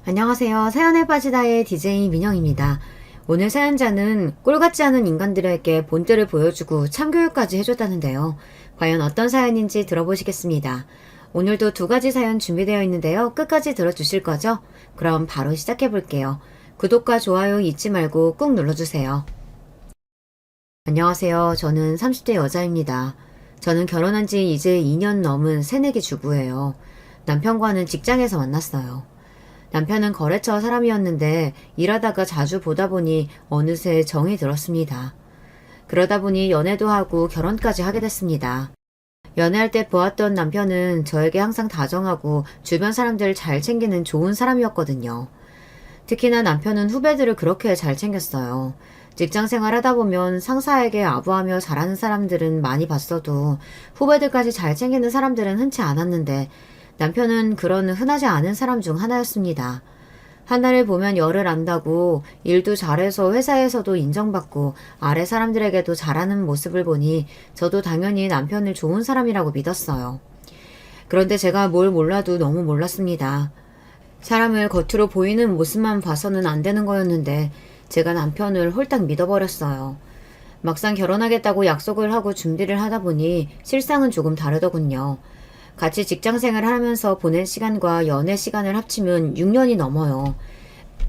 안녕하세요. 사연에 빠지다의 DJ 민영입니다. 오늘 사연자는 꼴같지 않은 인간들에게 본때를 보여주고 참교육까지 해줬다는데요. 과연 어떤 사연인지 들어보시겠습니다. 오늘도 두 가지 사연 준비되어 있는데요. 끝까지 들어주실 거죠? 그럼 바로 시작해볼게요. 구독과 좋아요 잊지 말고 꾹 눌러주세요. 안녕하세요. 저는 30대 여자입니다. 저는 결혼한 지 이제 2년 넘은 새내기 주부예요. 남편과는 직장에서 만났어요. 남편은 거래처 사람이었는데 일하다가 자주 보다 보니 어느새 정이 들었습니다. 그러다 보니 연애도 하고 결혼까지 하게 됐습니다. 연애할 때 보았던 남편은 저에게 항상 다정하고 주변 사람들 잘 챙기는 좋은 사람이었거든요. 특히나 남편은 후배들을 그렇게 잘 챙겼어요. 직장 생활 하다 보면 상사에게 아부하며 잘하는 사람들은 많이 봤어도 후배들까지 잘 챙기는 사람들은 흔치 않았는데 남편은 그런 흔하지 않은 사람 중 하나였습니다. 하나를 보면 열을 안다고 일도 잘해서 회사에서도 인정받고 아래 사람들에게도 잘하는 모습을 보니 저도 당연히 남편을 좋은 사람이라고 믿었어요. 그런데 제가 뭘 몰라도 너무 몰랐습니다. 사람을 겉으로 보이는 모습만 봐서는 안 되는 거였는데 제가 남편을 홀딱 믿어버렸어요. 막상 결혼하겠다고 약속을 하고 준비를 하다 보니 실상은 조금 다르더군요. 같이 직장생활을 하면서 보낸 시간과 연애 시간을 합치면 6년이 넘어요.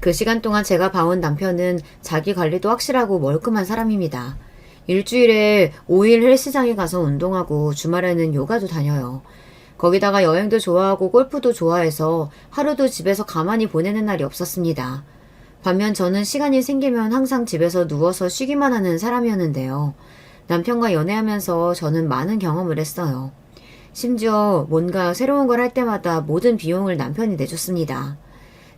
그 시간 동안 제가 봐온 남편은 자기 관리도 확실하고 멀끔한 사람입니다. 일주일에 5일 헬스장에 가서 운동하고 주말에는 요가도 다녀요. 거기다가 여행도 좋아하고 골프도 좋아해서 하루도 집에서 가만히 보내는 날이 없었습니다. 반면 저는 시간이 생기면 항상 집에서 누워서 쉬기만 하는 사람이었는데요. 남편과 연애하면서 저는 많은 경험을 했어요. 심지어 뭔가 새로운 걸 할 때마다 모든 비용을 남편이 내줬습니다.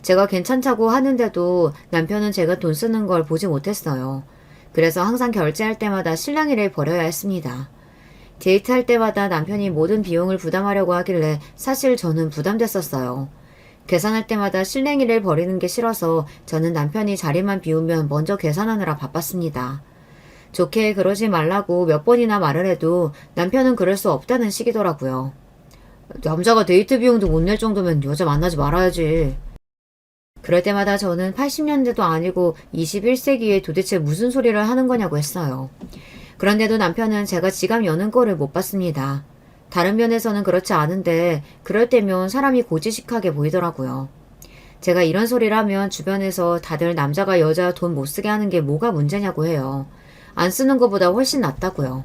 제가 괜찮다고 하는데도 남편은 제가 돈 쓰는 걸 보지 못했어요. 그래서 항상 결제할 때마다 실랑이를 벌여야 했습니다. 데이트할 때마다 남편이 모든 비용을 부담하려고 하길래 사실 저는 부담됐었어요. 계산할 때마다 실랭이를 벌이는 게 싫어서 저는 남편이 자리만 비우면 먼저 계산하느라 바빴습니다. 좋게 그러지 말라고 몇 번이나 말을 해도 남편은 그럴 수 없다는 식이더라고요. 남자가 데이트 비용도 못 낼 정도면 여자 만나지 말아야지. 그럴 때마다 저는 80년대도 아니고 21세기에 도대체 무슨 소리를 하는 거냐고 했어요. 그런데도 남편은 제가 지갑 여는 꼴을 못 봤습니다. 다른 면에서는 그렇지 않은데 그럴 때면 사람이 고지식하게 보이더라고요. 제가 이런 소리를 하면 주변에서 다들 남자가 여자 돈 못 쓰게 하는 게 뭐가 문제냐고 해요. 안 쓰는 것보다 훨씬 낫다고요.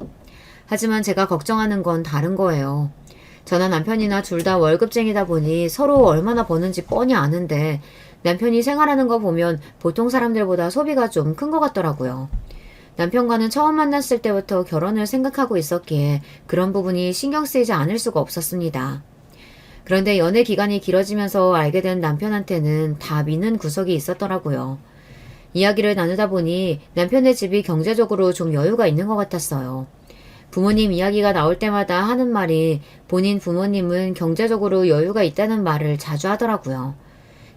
하지만 제가 걱정하는 건 다른 거예요. 저나 남편이나 둘 다 월급쟁이다 보니 서로 얼마나 버는지 뻔히 아는데 남편이 생활하는 거 보면 보통 사람들보다 소비가 좀 큰 것 같더라고요. 남편과는 처음 만났을 때부터 결혼을 생각하고 있었기에 그런 부분이 신경 쓰이지 않을 수가 없었습니다. 그런데 연애 기간이 길어지면서 알게 된 남편한테는 다 미는 구석이 있었더라고요. 이야기를 나누다 보니 남편의 집이 경제적으로 좀 여유가 있는 것 같았어요. 부모님 이야기가 나올 때마다 하는 말이 본인 부모님은 경제적으로 여유가 있다는 말을 자주 하더라고요.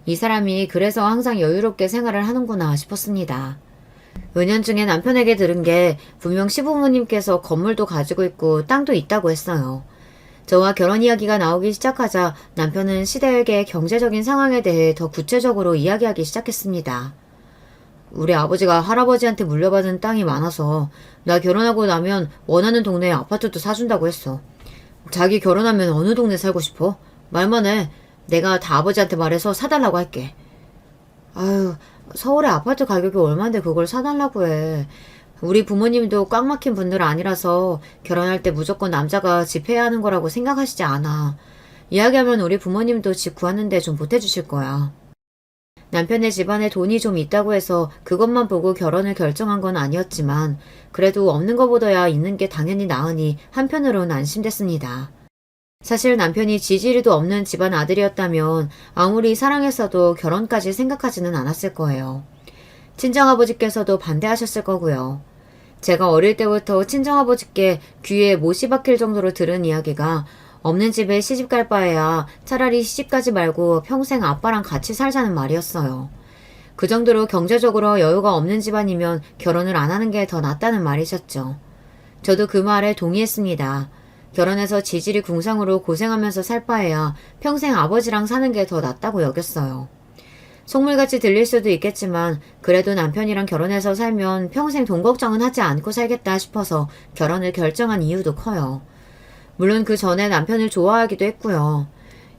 이 사람이 그래서 항상 여유롭게 생활을 하는구나 싶었습니다. 은연중에 남편에게 들은 게 분명 시부모님께서 건물도 가지고 있고 땅도 있다고 했어요. 저와 결혼 이야기가 나오기 시작하자 남편은 시댁의 경제적인 상황에 대해 더 구체적으로 이야기하기 시작했습니다. 우리 아버지가 할아버지한테 물려받은 땅이 많아서 나 결혼하고 나면 원하는 동네에 아파트도 사준다고 했어. 자기 결혼하면 어느 동네 살고 싶어? 말만 해. 내가 다 아버지한테 말해서 사달라고 할게. 아유, 서울의 아파트 가격이 얼만데 그걸 사달라고 해. 우리 부모님도 꽉 막힌 분들 아니라서 결혼할 때 무조건 남자가 집 해야 하는 거라고 생각하시지 않아. 이야기하면 우리 부모님도 집 구하는데 좀 보태주실 거야. 남편의 집안에 돈이 좀 있다고 해서 그것만 보고 결혼을 결정한 건 아니었지만 그래도 없는 것보다야 있는 게 당연히 나으니 한편으론 안심됐습니다. 사실 남편이 지지리도 없는 집안 아들이었다면 아무리 사랑했어도 결혼까지 생각하지는 않았을 거예요. 친정아버지께서도 반대하셨을 거고요. 제가 어릴 때부터 친정아버지께 귀에 못이 박힐 정도로 들은 이야기가 없는 집에 시집 갈 바에야 차라리 시집 가지 말고 평생 아빠랑 같이 살자는 말이었어요. 그 정도로 경제적으로 여유가 없는 집안이면 결혼을 안 하는 게 더 낫다는 말이셨죠. 저도 그 말에 동의했습니다. 결혼해서 지질이 궁상으로 고생하면서 살 바에야 평생 아버지랑 사는 게 더 낫다고 여겼어요. 속물같이 들릴 수도 있겠지만 그래도 남편이랑 결혼해서 살면 평생 돈 걱정은 하지 않고 살겠다 싶어서 결혼을 결정한 이유도 커요. 물론 그 전에 남편을 좋아하기도 했고요.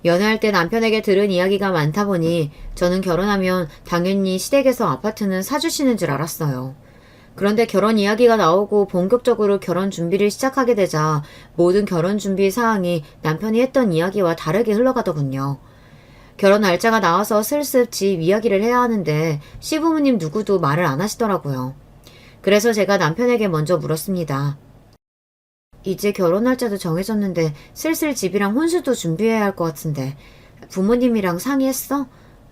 연애할 때 남편에게 들은 이야기가 많다 보니 저는 결혼하면 당연히 시댁에서 아파트는 사주시는 줄 알았어요. 그런데 결혼 이야기가 나오고 본격적으로 결혼 준비를 시작하게 되자 모든 결혼 준비 사항이 남편이 했던 이야기와 다르게 흘러가더군요. 결혼 날짜가 나와서 슬슬 집 이야기를 해야 하는데 시부모님 누구도 말을 안 하시더라고요. 그래서 제가 남편에게 먼저 물었습니다. 이제 결혼 날짜도 정해졌는데 슬슬 집이랑 혼수도 준비해야 할 것 같은데 부모님이랑 상의했어?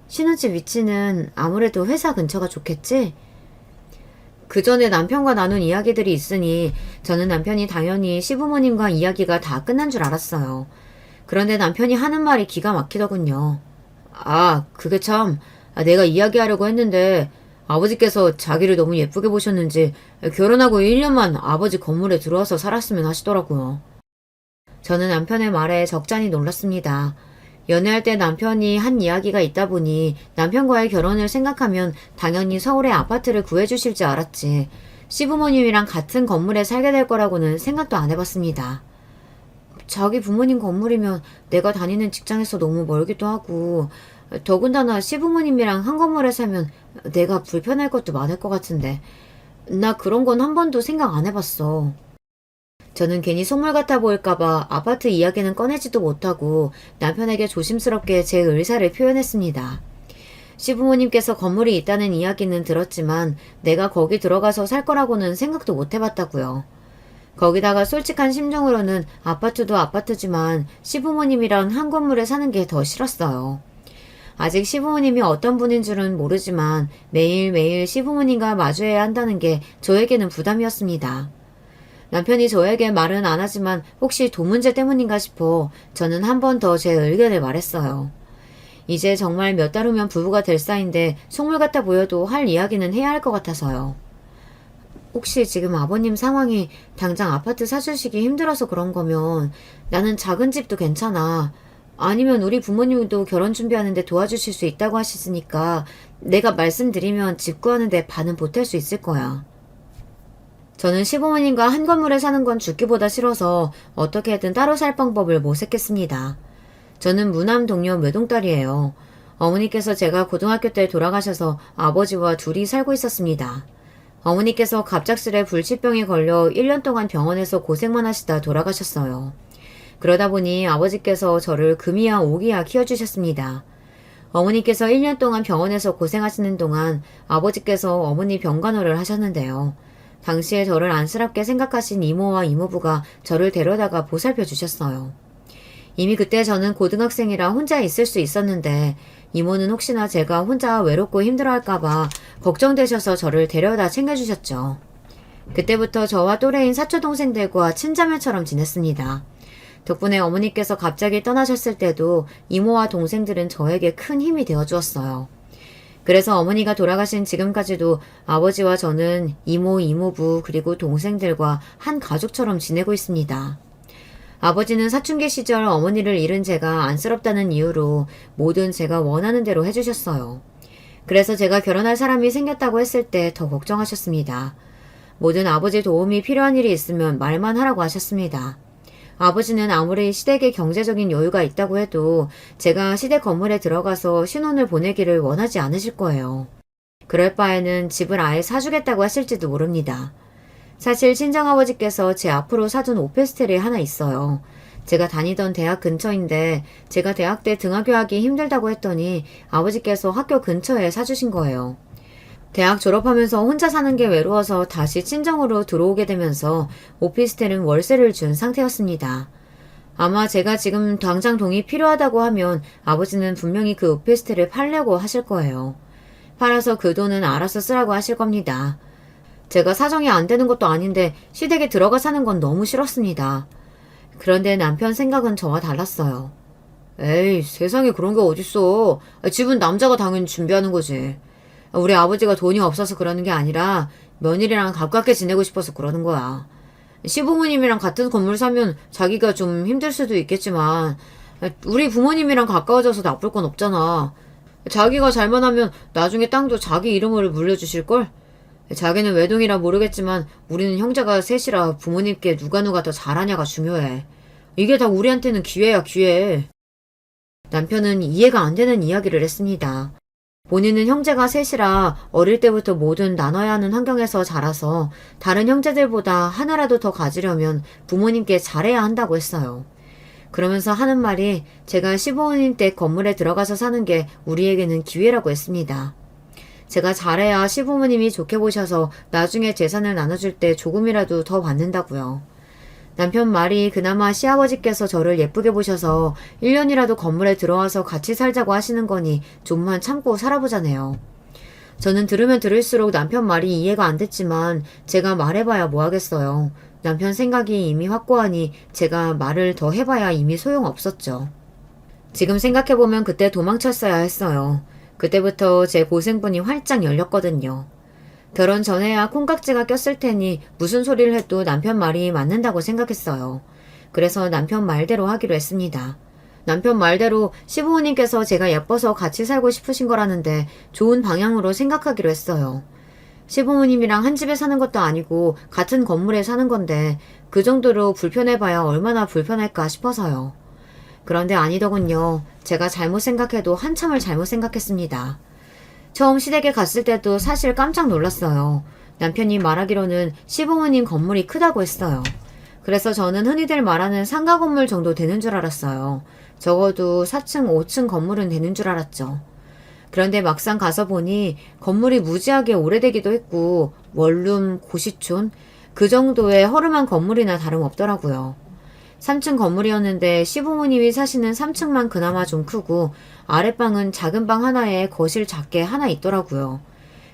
신혼집 위치는 아무래도 회사 근처가 좋겠지? 그 전에 남편과 나눈 이야기들이 있으니 저는 남편이 당연히 시부모님과 이야기가 다 끝난 줄 알았어요. 그런데 남편이 하는 말이 기가 막히더군요. 그게 참, 내가 이야기하려고 했는데 아버지께서 자기를 너무 예쁘게 보셨는지 결혼하고 1년만 아버지 건물에 들어와서 살았으면 하시더라고요. 저는 남편의 말에 적잖이 놀랐습니다. 연애할 때 남편이 한 이야기가 있다 보니 남편과의 결혼을 생각하면 당연히 서울에 아파트를 구해주실 줄 알았지 시부모님이랑 같은 건물에 살게 될 거라고는 생각도 안 해봤습니다. 자기 부모님 건물이면 내가 다니는 직장에서 너무 멀기도 하고 더군다나 시부모님이랑 한 건물에 살면 내가 불편할 것도 많을 것 같은데 나 그런 건 한 번도 생각 안 해봤어. 저는 괜히 속물 같아 보일까봐 아파트 이야기는 꺼내지도 못하고 남편에게 조심스럽게 제 의사를 표현했습니다. 시부모님께서 건물이 있다는 이야기는 들었지만 내가 거기 들어가서 살 거라고는 생각도 못 해봤다고요. 거기다가 솔직한 심정으로는 아파트도 아파트지만 시부모님이랑 한 건물에 사는 게 더 싫었어요. 아직 시부모님이 어떤 분인 줄은 모르지만 매일매일 시부모님과 마주해야 한다는 게 저에게는 부담이었습니다. 남편이 저에게 말은 안 하지만 혹시 돈 문제 때문인가 싶어 저는 한 번 더 제 의견을 말했어요. 이제 정말 몇 달 후면 부부가 될 사이인데 속물 같아 보여도 할 이야기는 해야 할 것 같아서요. 혹시 지금 아버님 상황이 당장 아파트 사주시기 힘들어서 그런 거면 나는 작은 집도 괜찮아. 아니면 우리 부모님도 결혼 준비하는데 도와주실 수 있다고 하시니까 내가 말씀드리면 집 구하는데 반은 보탤 수 있을 거야. 저는 시부모님과 한 건물에 사는 건 죽기보다 싫어서 어떻게든 따로 살 방법을 모색했습니다. 저는 무남 동료 외동딸이에요. 어머니께서 제가 고등학교 때 돌아가셔서 아버지와 둘이 살고 있었습니다. 어머니께서 갑작스레 불치병에 걸려 1년 동안 병원에서 고생만 하시다 돌아가셨어요. 그러다 보니 아버지께서 저를 금이야 오기야 키워주셨습니다. 어머니께서 1년 동안 병원에서 고생하시는 동안 아버지께서 어머니 병간호를 하셨는데요. 당시에 저를 안쓰럽게 생각하신 이모와 이모부가 저를 데려다가 보살펴 주셨어요. 이미 그때 저는 고등학생이라 혼자 있을 수 있었는데 이모는 혹시나 제가 혼자 외롭고 힘들어할까봐 걱정되셔서 저를 데려다 챙겨주셨죠. 그때부터 저와 또래인 사촌동생들과 친자매처럼 지냈습니다. 덕분에 어머니께서 갑자기 떠나셨을 때도 이모와 동생들은 저에게 큰 힘이 되어주었어요. 그래서 어머니가 돌아가신 지금까지도 아버지와 저는 이모, 이모부 그리고 동생들과 한 가족처럼 지내고 있습니다. 아버지는 사춘기 시절 어머니를 잃은 제가 안쓰럽다는 이유로 뭐든 제가 원하는 대로 해주셨어요. 그래서 제가 결혼할 사람이 생겼다고 했을 때 더 걱정하셨습니다. 뭐든 아버지 도움이 필요한 일이 있으면 말만 하라고 하셨습니다. 아버지는 아무리 시댁에 경제적인 여유가 있다고 해도 제가 시댁 건물에 들어가서 신혼을 보내기를 원하지 않으실 거예요. 그럴 바에는 집을 아예 사주겠다고 하실지도 모릅니다. 사실 친정아버지께서 제 앞으로 사둔 오피스텔이 하나 있어요. 제가 다니던 대학 근처인데 제가 대학 때 등하교하기 힘들다고 했더니 아버지께서 학교 근처에 사주신 거예요. 대학 졸업하면서 혼자 사는 게 외로워서 다시 친정으로 들어오게 되면서 오피스텔은 월세를 준 상태였습니다. 아마 제가 지금 당장 돈이 필요하다고 하면 아버지는 분명히 그 오피스텔을 팔려고 하실 거예요. 팔아서 그 돈은 알아서 쓰라고 하실 겁니다. 제가 사정이 안 되는 것도 아닌데 시댁에 들어가 사는 건 너무 싫었습니다. 그런데 남편 생각은 저와 달랐어요. 에이, 세상에 그런 게 어딨어. 집은 남자가 당연히 준비하는 거지. 우리 아버지가 돈이 없어서 그러는 게 아니라 며느리랑 가깝게 지내고 싶어서 그러는 거야. 시부모님이랑 같은 건물 사면 자기가 좀 힘들 수도 있겠지만 우리 부모님이랑 가까워져서 나쁠 건 없잖아. 자기가 잘만 하면 나중에 땅도 자기 이름으로 물려주실걸? 자기는 외동이라 모르겠지만 우리는 형제가 셋이라 부모님께 누가 더 잘하냐가 중요해. 이게 다 우리한테는 기회야, 기회. 남편은 이해가 안 되는 이야기를 했습니다. 본인은 형제가 셋이라 어릴 때부터 뭐든 나눠야 하는 환경에서 자라서 다른 형제들보다 하나라도 더 가지려면 부모님께 잘해야 한다고 했어요. 그러면서 하는 말이 제가 시부모님 댁 건물에 들어가서 사는 게 우리에게는 기회라고 했습니다. 제가 잘해야 시부모님이 좋게 보셔서 나중에 재산을 나눠줄 때 조금이라도 더 받는다고요. 남편 말이 그나마 시아버지께서 저를 예쁘게 보셔서 1년이라도 건물에 들어와서 같이 살자고 하시는 거니 좀만 참고 살아보자네요. 저는 들으면 들을수록 남편 말이 이해가 안 됐지만 제가 말해봐야 뭐 하겠어요. 남편 생각이 이미 확고하니 제가 말을 더 해봐야 이미 소용없었죠. 지금 생각해보면 그때 도망쳤어야 했어요. 그때부터 제 고생분이 활짝 열렸거든요. 결혼 전에야 콩깍지가 꼈을 테니 무슨 소리를 해도 남편 말이 맞는다고 생각했어요. 그래서 남편 말대로 하기로 했습니다. 남편 말대로 시부모님께서 제가 예뻐서 같이 살고 싶으신 거라는데 좋은 방향으로 생각하기로 했어요. 시부모님이랑 한 집에 사는 것도 아니고 같은 건물에 사는 건데 그 정도로 불편해봐야 얼마나 불편할까 싶어서요. 그런데 아니더군요. 제가 잘못 생각해도 한참을 잘못 생각했습니다. 처음 시댁에 갔을 때도 사실 깜짝 놀랐어요. 남편이 말하기로는 시부모님 건물이 크다고 했어요. 그래서 저는 흔히들 말하는 상가 건물 정도 되는 줄 알았어요. 적어도 4층, 5층 건물은 되는 줄 알았죠. 그런데 막상 가서 보니 건물이 무지하게 오래되기도 했고 원룸, 고시촌 그 정도의 허름한 건물이나 다름없더라고요. 3층 건물이었는데 시부모님이 사시는 3층만 그나마 좀 크고 아랫방은 작은 방 하나에 거실 작게 하나 있더라고요.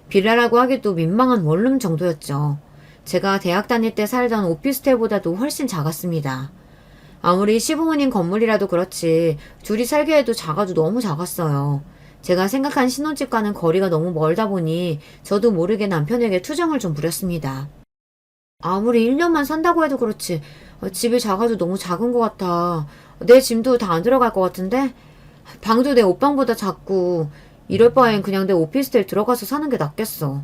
빌라라고 하기도 민망한 원룸 정도였죠. 제가 대학 다닐 때 살던 오피스텔보다도 훨씬 작았습니다. 아무리 시부모님 건물이라도 그렇지 둘이 살기에도 작아도 너무 작았어요. 제가 생각한 신혼집과는 거리가 너무 멀다 보니 저도 모르게 남편에게 투정을 좀 부렸습니다. 아무리 1년만 산다고 해도 그렇지 집이 작아도 너무 작은 것 같아. 내 짐도 다 안 들어갈 것 같은데? 방도 내 옷방보다 작고 이럴 바엔 그냥 내 오피스텔 들어가서 사는 게 낫겠어.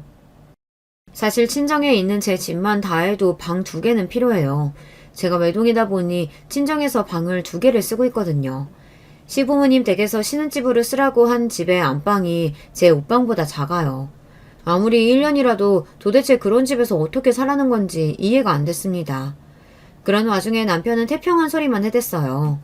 사실 친정에 있는 제 집만 다 해도 방 2개는 필요해요. 제가 외동이다 보니 친정에서 방을 2개를 쓰고 있거든요. 시부모님 댁에서 신혼집으로 쓰라고 한 집의 안방이 제 옷방보다 작아요. 아무리 1년이라도 도대체 그런 집에서 어떻게 살라는 건지 이해가 안 됐습니다. 그런 와중에 남편은 태평한 소리만 해댔어요.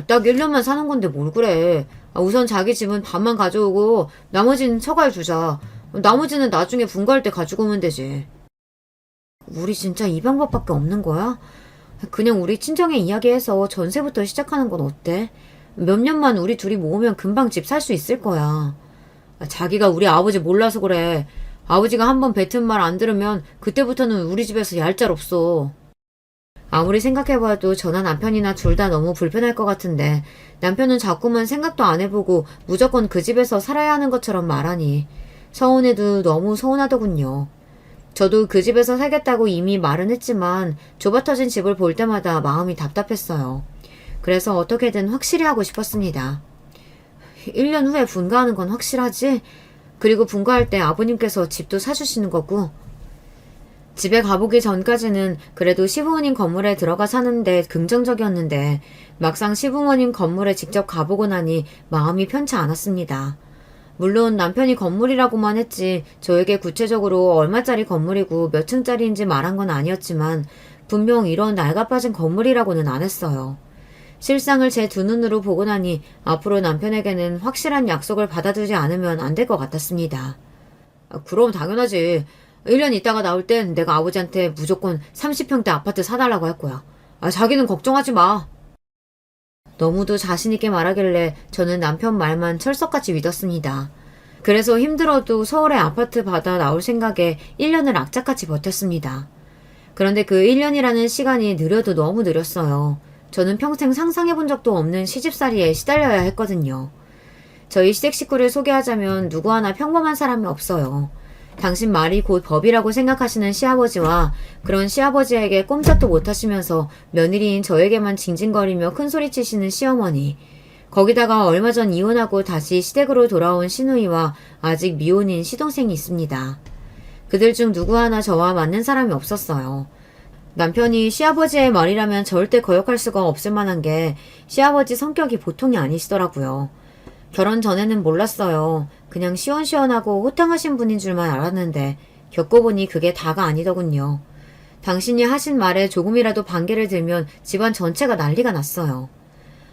딱 1년만 사는 건데 뭘 그래. 우선 자기 집은 반만 가져오고 나머지는 처가에 두자. 나머지는 나중에 분가할 때 가지고 오면 되지. 우리 진짜 이 방법밖에 없는 거야? 그냥 우리 친정에 이야기해서 전세부터 시작하는 건 어때? 몇 년만 우리 둘이 모으면 금방 집 살 수 있을 거야. 자기가 우리 아버지 몰라서 그래. 아버지가 한번 뱉은 말 안 들으면 그때부터는 우리 집에서 얄짤없어. 아무리 생각해봐도 저나 남편이나 둘 다 너무 불편할 것 같은데 남편은 자꾸만 생각도 안 해보고 무조건 그 집에서 살아야 하는 것처럼 말하니 서운해도 너무 서운하더군요. 저도 그 집에서 살겠다고 이미 말은 했지만 좁아터진 집을 볼 때마다 마음이 답답했어요. 그래서 어떻게든 확실히 하고 싶었습니다. 1년 후에 분가하는 건 확실하지? 그리고 분가할 때 아버님께서 집도 사주시는 거고. 집에 가보기 전까지는 그래도 시부모님 건물에 들어가 사는데 긍정적이었는데 막상 시부모님 건물에 직접 가보고 나니 마음이 편치 않았습니다. 물론 남편이 건물이라고만 했지 저에게 구체적으로 얼마짜리 건물이고 몇 층짜리인지 말한 건 아니었지만 분명 이런 낡아빠진 건물이라고는 안 했어요. 실상을 제 두 눈으로 보고 나니 앞으로 남편에게는 확실한 약속을 받아두지 않으면 안 될 것 같았습니다. 그럼 당연하지. 1년 있다가 나올 땐 내가 아버지한테 무조건 30평대 아파트 사달라고 할 거야. 자기는 걱정하지 마. 너무도 자신있게 말하길래 저는 남편 말만 철석같이 믿었습니다. 그래서 힘들어도 서울에 아파트 받아 나올 생각에 1년을 악착같이 버텼습니다. 그런데 그 1년이라는 시간이 느려도 너무 느렸어요. 저는 평생 상상해본 적도 없는 시집살이에 시달려야 했거든요. 저희 시댁 식구를 소개하자면 누구 하나 평범한 사람이 없어요. 당신 말이 곧 법이라고 생각하시는 시아버지와 그런 시아버지에게 꼼짝도 못하시면서 며느리인 저에게만 징징거리며 큰소리치시는 시어머니, 거기다가 얼마 전 이혼하고 다시 시댁으로 돌아온 시누이와 아직 미혼인 시동생이 있습니다. 그들 중 누구 하나 저와 맞는 사람이 없었어요. 남편이 시아버지의 말이라면 절대 거역할 수가 없을 만한 게 시아버지 성격이 보통이 아니시더라고요. 결혼 전에는 몰랐어요. 그냥 시원시원하고 호탕하신 분인 줄만 알았는데 겪어보니 그게 다가 아니더군요. 당신이 하신 말에 조금이라도 반개를 들면 집안 전체가 난리가 났어요.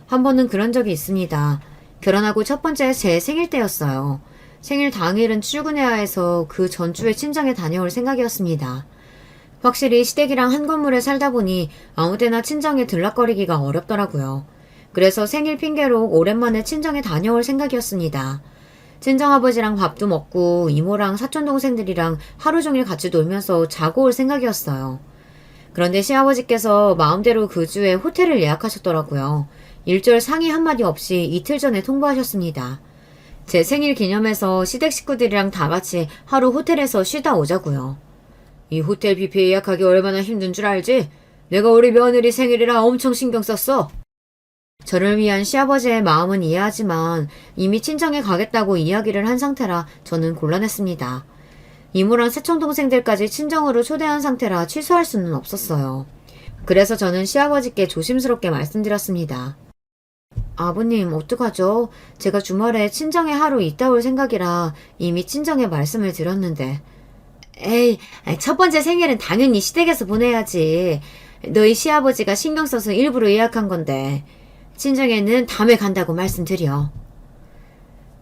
한 번은 그런 적이 있습니다. 결혼하고 첫 번째 제 생일 때였어요. 생일 당일은 출근해야 해서 그 전주에 친정에 다녀올 생각이었습니다. 확실히 시댁이랑 한 건물에 살다 보니 아무데나 친정에 들락거리기가 어렵더라고요. 그래서 생일 핑계로 오랜만에 친정에 다녀올 생각이었습니다. 친정아버지랑 밥도 먹고 이모랑 사촌동생들이랑 하루 종일 같이 놀면서 자고 올 생각이었어요. 그런데 시아버지께서 마음대로 그 주에 호텔을 예약하셨더라고요. 일절 상의 한마디 없이 이틀 전에 통보하셨습니다. 제 생일 기념해서 시댁 식구들이랑 다 같이 하루 호텔에서 쉬다 오자고요. 이 호텔 뷔페 예약하기 얼마나 힘든 줄 알지? 내가 우리 며느리 생일이라 엄청 신경 썼어. 저를 위한 시아버지의 마음은 이해하지만 이미 친정에 가겠다고 이야기를 한 상태라 저는 곤란했습니다. 이모랑 사촌동생들까지 친정으로 초대한 상태라 취소할 수는 없었어요. 그래서 저는 시아버지께 조심스럽게 말씀드렸습니다. 아버님 어떡하죠? 제가 주말에 친정에 하루 있다 올 생각이라 이미 친정에 말씀을 드렸는데. 에이, 첫 번째 생일은 당연히 시댁에서 보내야지. 너희 시아버지가 신경 써서 일부러 예약한 건데. 친정에는 다음에 간다고 말씀드려.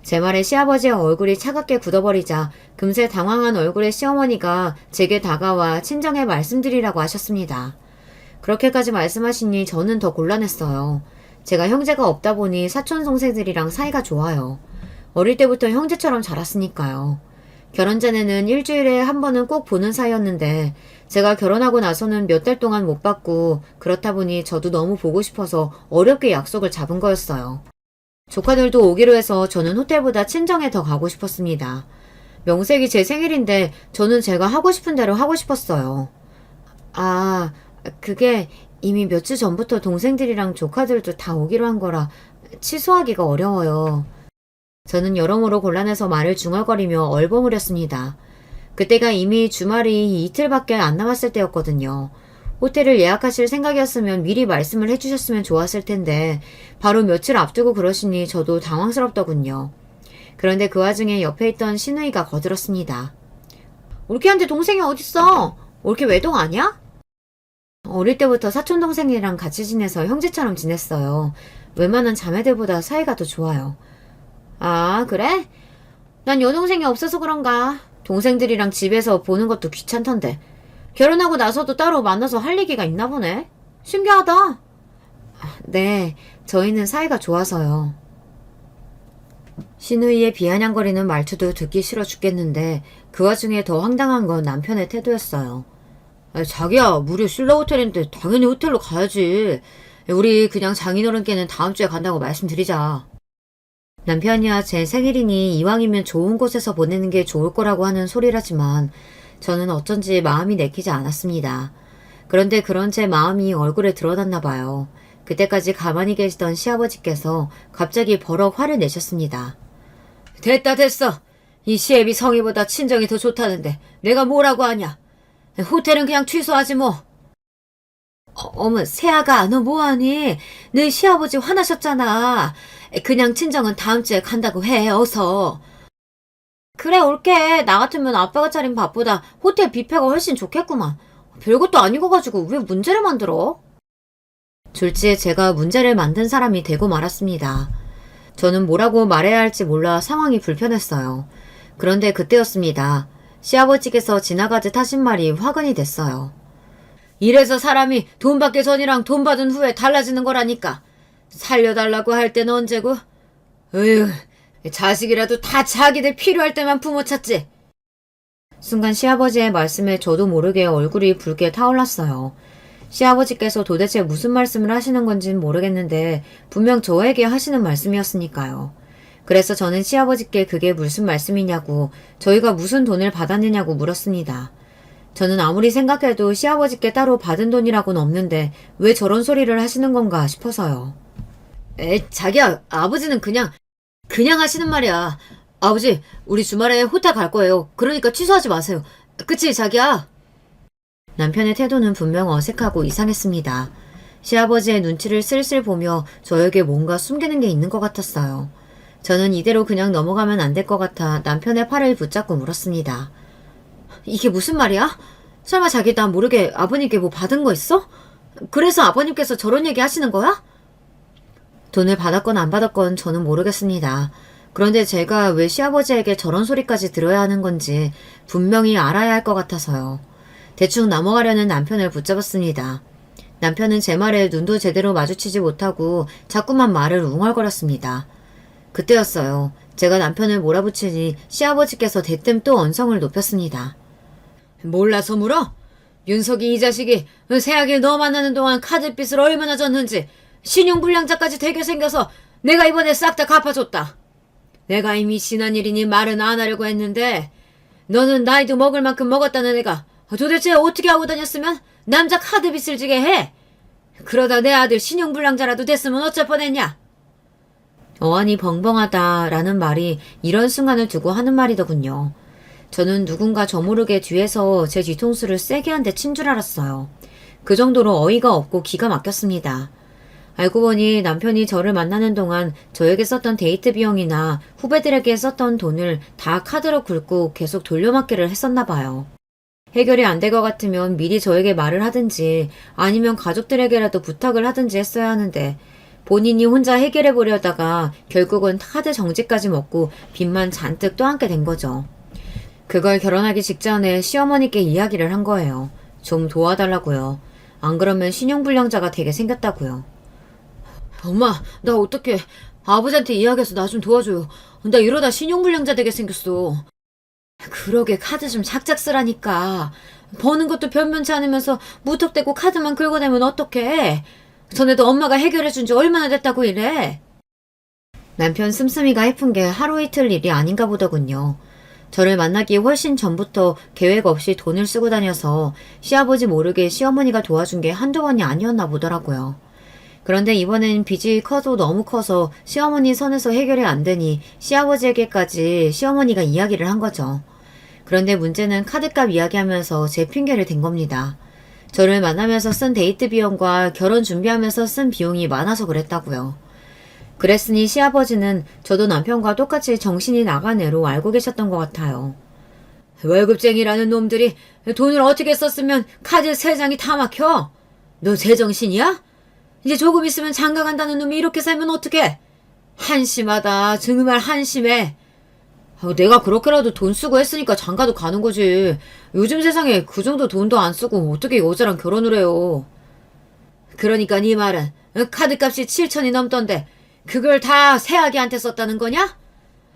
제 말에 시아버지의 얼굴이 차갑게 굳어버리자 금세 당황한 얼굴의 시어머니가 제게 다가와 친정에 말씀드리라고 하셨습니다. 그렇게까지 말씀하시니 저는 더 곤란했어요. 제가 형제가 없다 보니 사촌 동생들이랑 사이가 좋아요. 어릴 때부터 형제처럼 자랐으니까요. 결혼 전에는 일주일에 한 번은 꼭 보는 사이였는데 제가 결혼하고 나서는 몇 달 동안 못 봤고 그렇다 보니 저도 너무 보고 싶어서 어렵게 약속을 잡은 거였어요. 조카들도 오기로 해서 저는 호텔보다 친정에 더 가고 싶었습니다. 명색이 제 생일인데 저는 제가 하고 싶은 대로 하고 싶었어요. 아, 그게 이미 몇 주 전부터 동생들이랑 조카들도 다 오기로 한 거라 취소하기가 어려워요. 저는 여러모로 곤란해서 말을 중얼거리며 얼버무렸습니다. 그때가 이미 주말이 이틀밖에 안 남았을 때였거든요. 호텔을 예약하실 생각이었으면 미리 말씀을 해주셨으면 좋았을 텐데 바로 며칠 앞두고 그러시니 저도 당황스럽더군요. 그런데 그 와중에 옆에 있던 시누이가 거들었습니다. 올케한테 동생이 어딨어? 올케 외동 아니야? 어릴 때부터 사촌동생이랑 같이 지내서 형제처럼 지냈어요. 웬만한 자매들보다 사이가 더 좋아요. 아, 그래? 난 여동생이 없어서 그런가. 동생들이랑 집에서 보는 것도 귀찮던데. 결혼하고 나서도 따로 만나서 할 얘기가 있나 보네. 신기하다. 네, 저희는 사이가 좋아서요. 시누이의 비아냥거리는 말투도 듣기 싫어 죽겠는데 그 와중에 더 황당한 건 남편의 태도였어요. 자기야, 무료 신라 호텔인데 당연히 호텔로 가야지. 우리 그냥 장인어른께는 다음 주에 간다고 말씀드리자. 남편이야 제 생일이니 이왕이면 좋은 곳에서 보내는 게 좋을 거라고 하는 소리라지만 저는 어쩐지 마음이 내키지 않았습니다. 그런데 그런 제 마음이 얼굴에 드러났나 봐요. 그때까지 가만히 계시던 시아버지께서 갑자기 버럭 화를 내셨습니다. 됐어. 이 시애비 성의보다 친정이 더 좋다는데 내가 뭐라고 하냐. 호텔은 그냥 취소하지 뭐. 어머, 새아가 너 뭐하니? 너 시아버지 화나셨잖아. 그냥 친정은 다음 주에 간다고 해, 어서. 그래, 올게. 나 같으면 아빠가 차린 밥보다 호텔 뷔페가 훨씬 좋겠구만. 별것도 아니고 가지고 왜 문제를 만들어? 졸지에 제가 문제를 만든 사람이 되고 말았습니다. 저는 뭐라고 말해야 할지 몰라 상황이 불편했어요. 그런데 그때였습니다. 시아버지께서 지나가듯 하신 말이 화근이 됐어요. 이래서 사람이 돈 받기 전이랑 돈 받은 후에 달라지는 거라니까. 살려달라고 할 때는 언제고? 으휴, 자식이라도 다 자기들 필요할 때만 부모 찾지. 순간 시아버지의 말씀에 저도 모르게 얼굴이 붉게 타올랐어요. 시아버지께서 도대체 무슨 말씀을 하시는 건진 모르겠는데 분명 저에게 하시는 말씀이었으니까요. 그래서 저는 시아버지께 그게 무슨 말씀이냐고, 저희가 무슨 돈을 받았느냐고 물었습니다. 저는 아무리 생각해도 시아버지께 따로 받은 돈이라고는 없는데 왜 저런 소리를 하시는 건가 싶어서요. 자기야, 아버지는 그냥 하시는 말이야. 아버지, 우리 주말에 호텔 갈 거예요. 그러니까 취소하지 마세요. 그치, 자기야? 남편의 태도는 분명 어색하고 이상했습니다. 시아버지의 눈치를 슬슬 보며 저에게 뭔가 숨기는 게 있는 것 같았어요. 저는 이대로 그냥 넘어가면 안 될 것 같아 남편의 팔을 붙잡고 물었습니다. 이게 무슨 말이야? 설마 자기 나 모르게 아버님께 뭐 받은 거 있어? 그래서 아버님께서 저런 얘기 하시는 거야? 돈을 받았건 안 받았건 저는 모르겠습니다. 그런데 제가 왜 시아버지에게 저런 소리까지 들어야 하는 건지 분명히 알아야 할 것 같아서요. 대충 넘어가려는 남편을 붙잡았습니다. 남편은 제 말에 눈도 제대로 마주치지 못하고 자꾸만 말을 웅얼거렸습니다. 그때였어요. 제가 남편을 몰아붙이니 시아버지께서 대뜸 또 언성을 높였습니다. 몰라서 물어? 윤석이 이 자식이 새아기를 너 만나는 동안 카드빚을 얼마나 졌는지 신용불량자까지 되게 생겨서 내가 이번에 싹 다 갚아줬다. 내가 이미 지난 일이니 말은 안 하려고 했는데 너는 나이도 먹을 만큼 먹었다는 애가 도대체 어떻게 하고 다녔으면 남자 카드빚을 지게 해? 그러다 내 아들 신용불량자라도 됐으면 어쩔 뻔했냐? 어안이 벙벙하다라는 말이 이런 순간을 두고 하는 말이더군요. 저는 누군가 저 모르게 뒤에서 제 뒤통수를 세게 한 대 친 줄 알았어요. 그 정도로 어이가 없고 기가 막혔습니다. 알고 보니 남편이 저를 만나는 동안 저에게 썼던 데이트 비용이나 후배들에게 썼던 돈을 다 카드로 긁고 계속 돌려막기를 했었나 봐요. 해결이 안 될 것 같으면 미리 저에게 말을 하든지 아니면 가족들에게라도 부탁을 하든지 했어야 하는데 본인이 혼자 해결해 보려다가 결국은 카드 정지까지 먹고 빚만 잔뜩 떠안게 된 거죠. 그걸 결혼하기 직전에 시어머니께 이야기를 한 거예요. 좀 도와달라고요. 안 그러면 신용불량자가 되게 생겼다고요. 엄마, 나 어떡해. 아버지한테 이야기해서 나 좀 도와줘요. 나 이러다 신용불량자 되게 생겼어. 그러게 카드 좀 착착 쓰라니까. 버는 것도 변변치 않으면서 무턱대고 카드만 긁어내면 어떡해. 전에도 엄마가 해결해준 지 얼마나 됐다고 이래. 남편 씀씀이가 해픈 게 하루 이틀 일이 아닌가 보더군요. 저를 만나기 훨씬 전부터 계획 없이 돈을 쓰고 다녀서 시아버지 모르게 시어머니가 도와준 게 한두 번이 아니었나 보더라고요. 그런데 이번엔 빚이 커도 너무 커서 시어머니 선에서 해결이 안 되니 시아버지에게까지 시어머니가 이야기를 한 거죠. 그런데 문제는 카드값 이야기하면서 제 핑계를 댄 겁니다. 저를 만나면서 쓴 데이트 비용과 결혼 준비하면서 쓴 비용이 많아서 그랬다고요. 그랬으니 시아버지는 저도 남편과 똑같이 정신이 나간 애로 알고 계셨던 것 같아요. 월급쟁이라는 놈들이 돈을 어떻게 썼으면 카드 3장이 다 막혀? 너 제정신이야? 이제 조금 있으면 장가 간다는 놈이 이렇게 살면 어떡해? 한심하다. 정말 한심해. 내가 그렇게라도 돈 쓰고 했으니까 장가도 가는 거지. 요즘 세상에 그 정도 돈도 안 쓰고 어떻게 여자랑 결혼을 해요. 그러니까 네 말은 카드값이 7천이 넘던데 그걸 다 새아기한테 썼다는 거냐?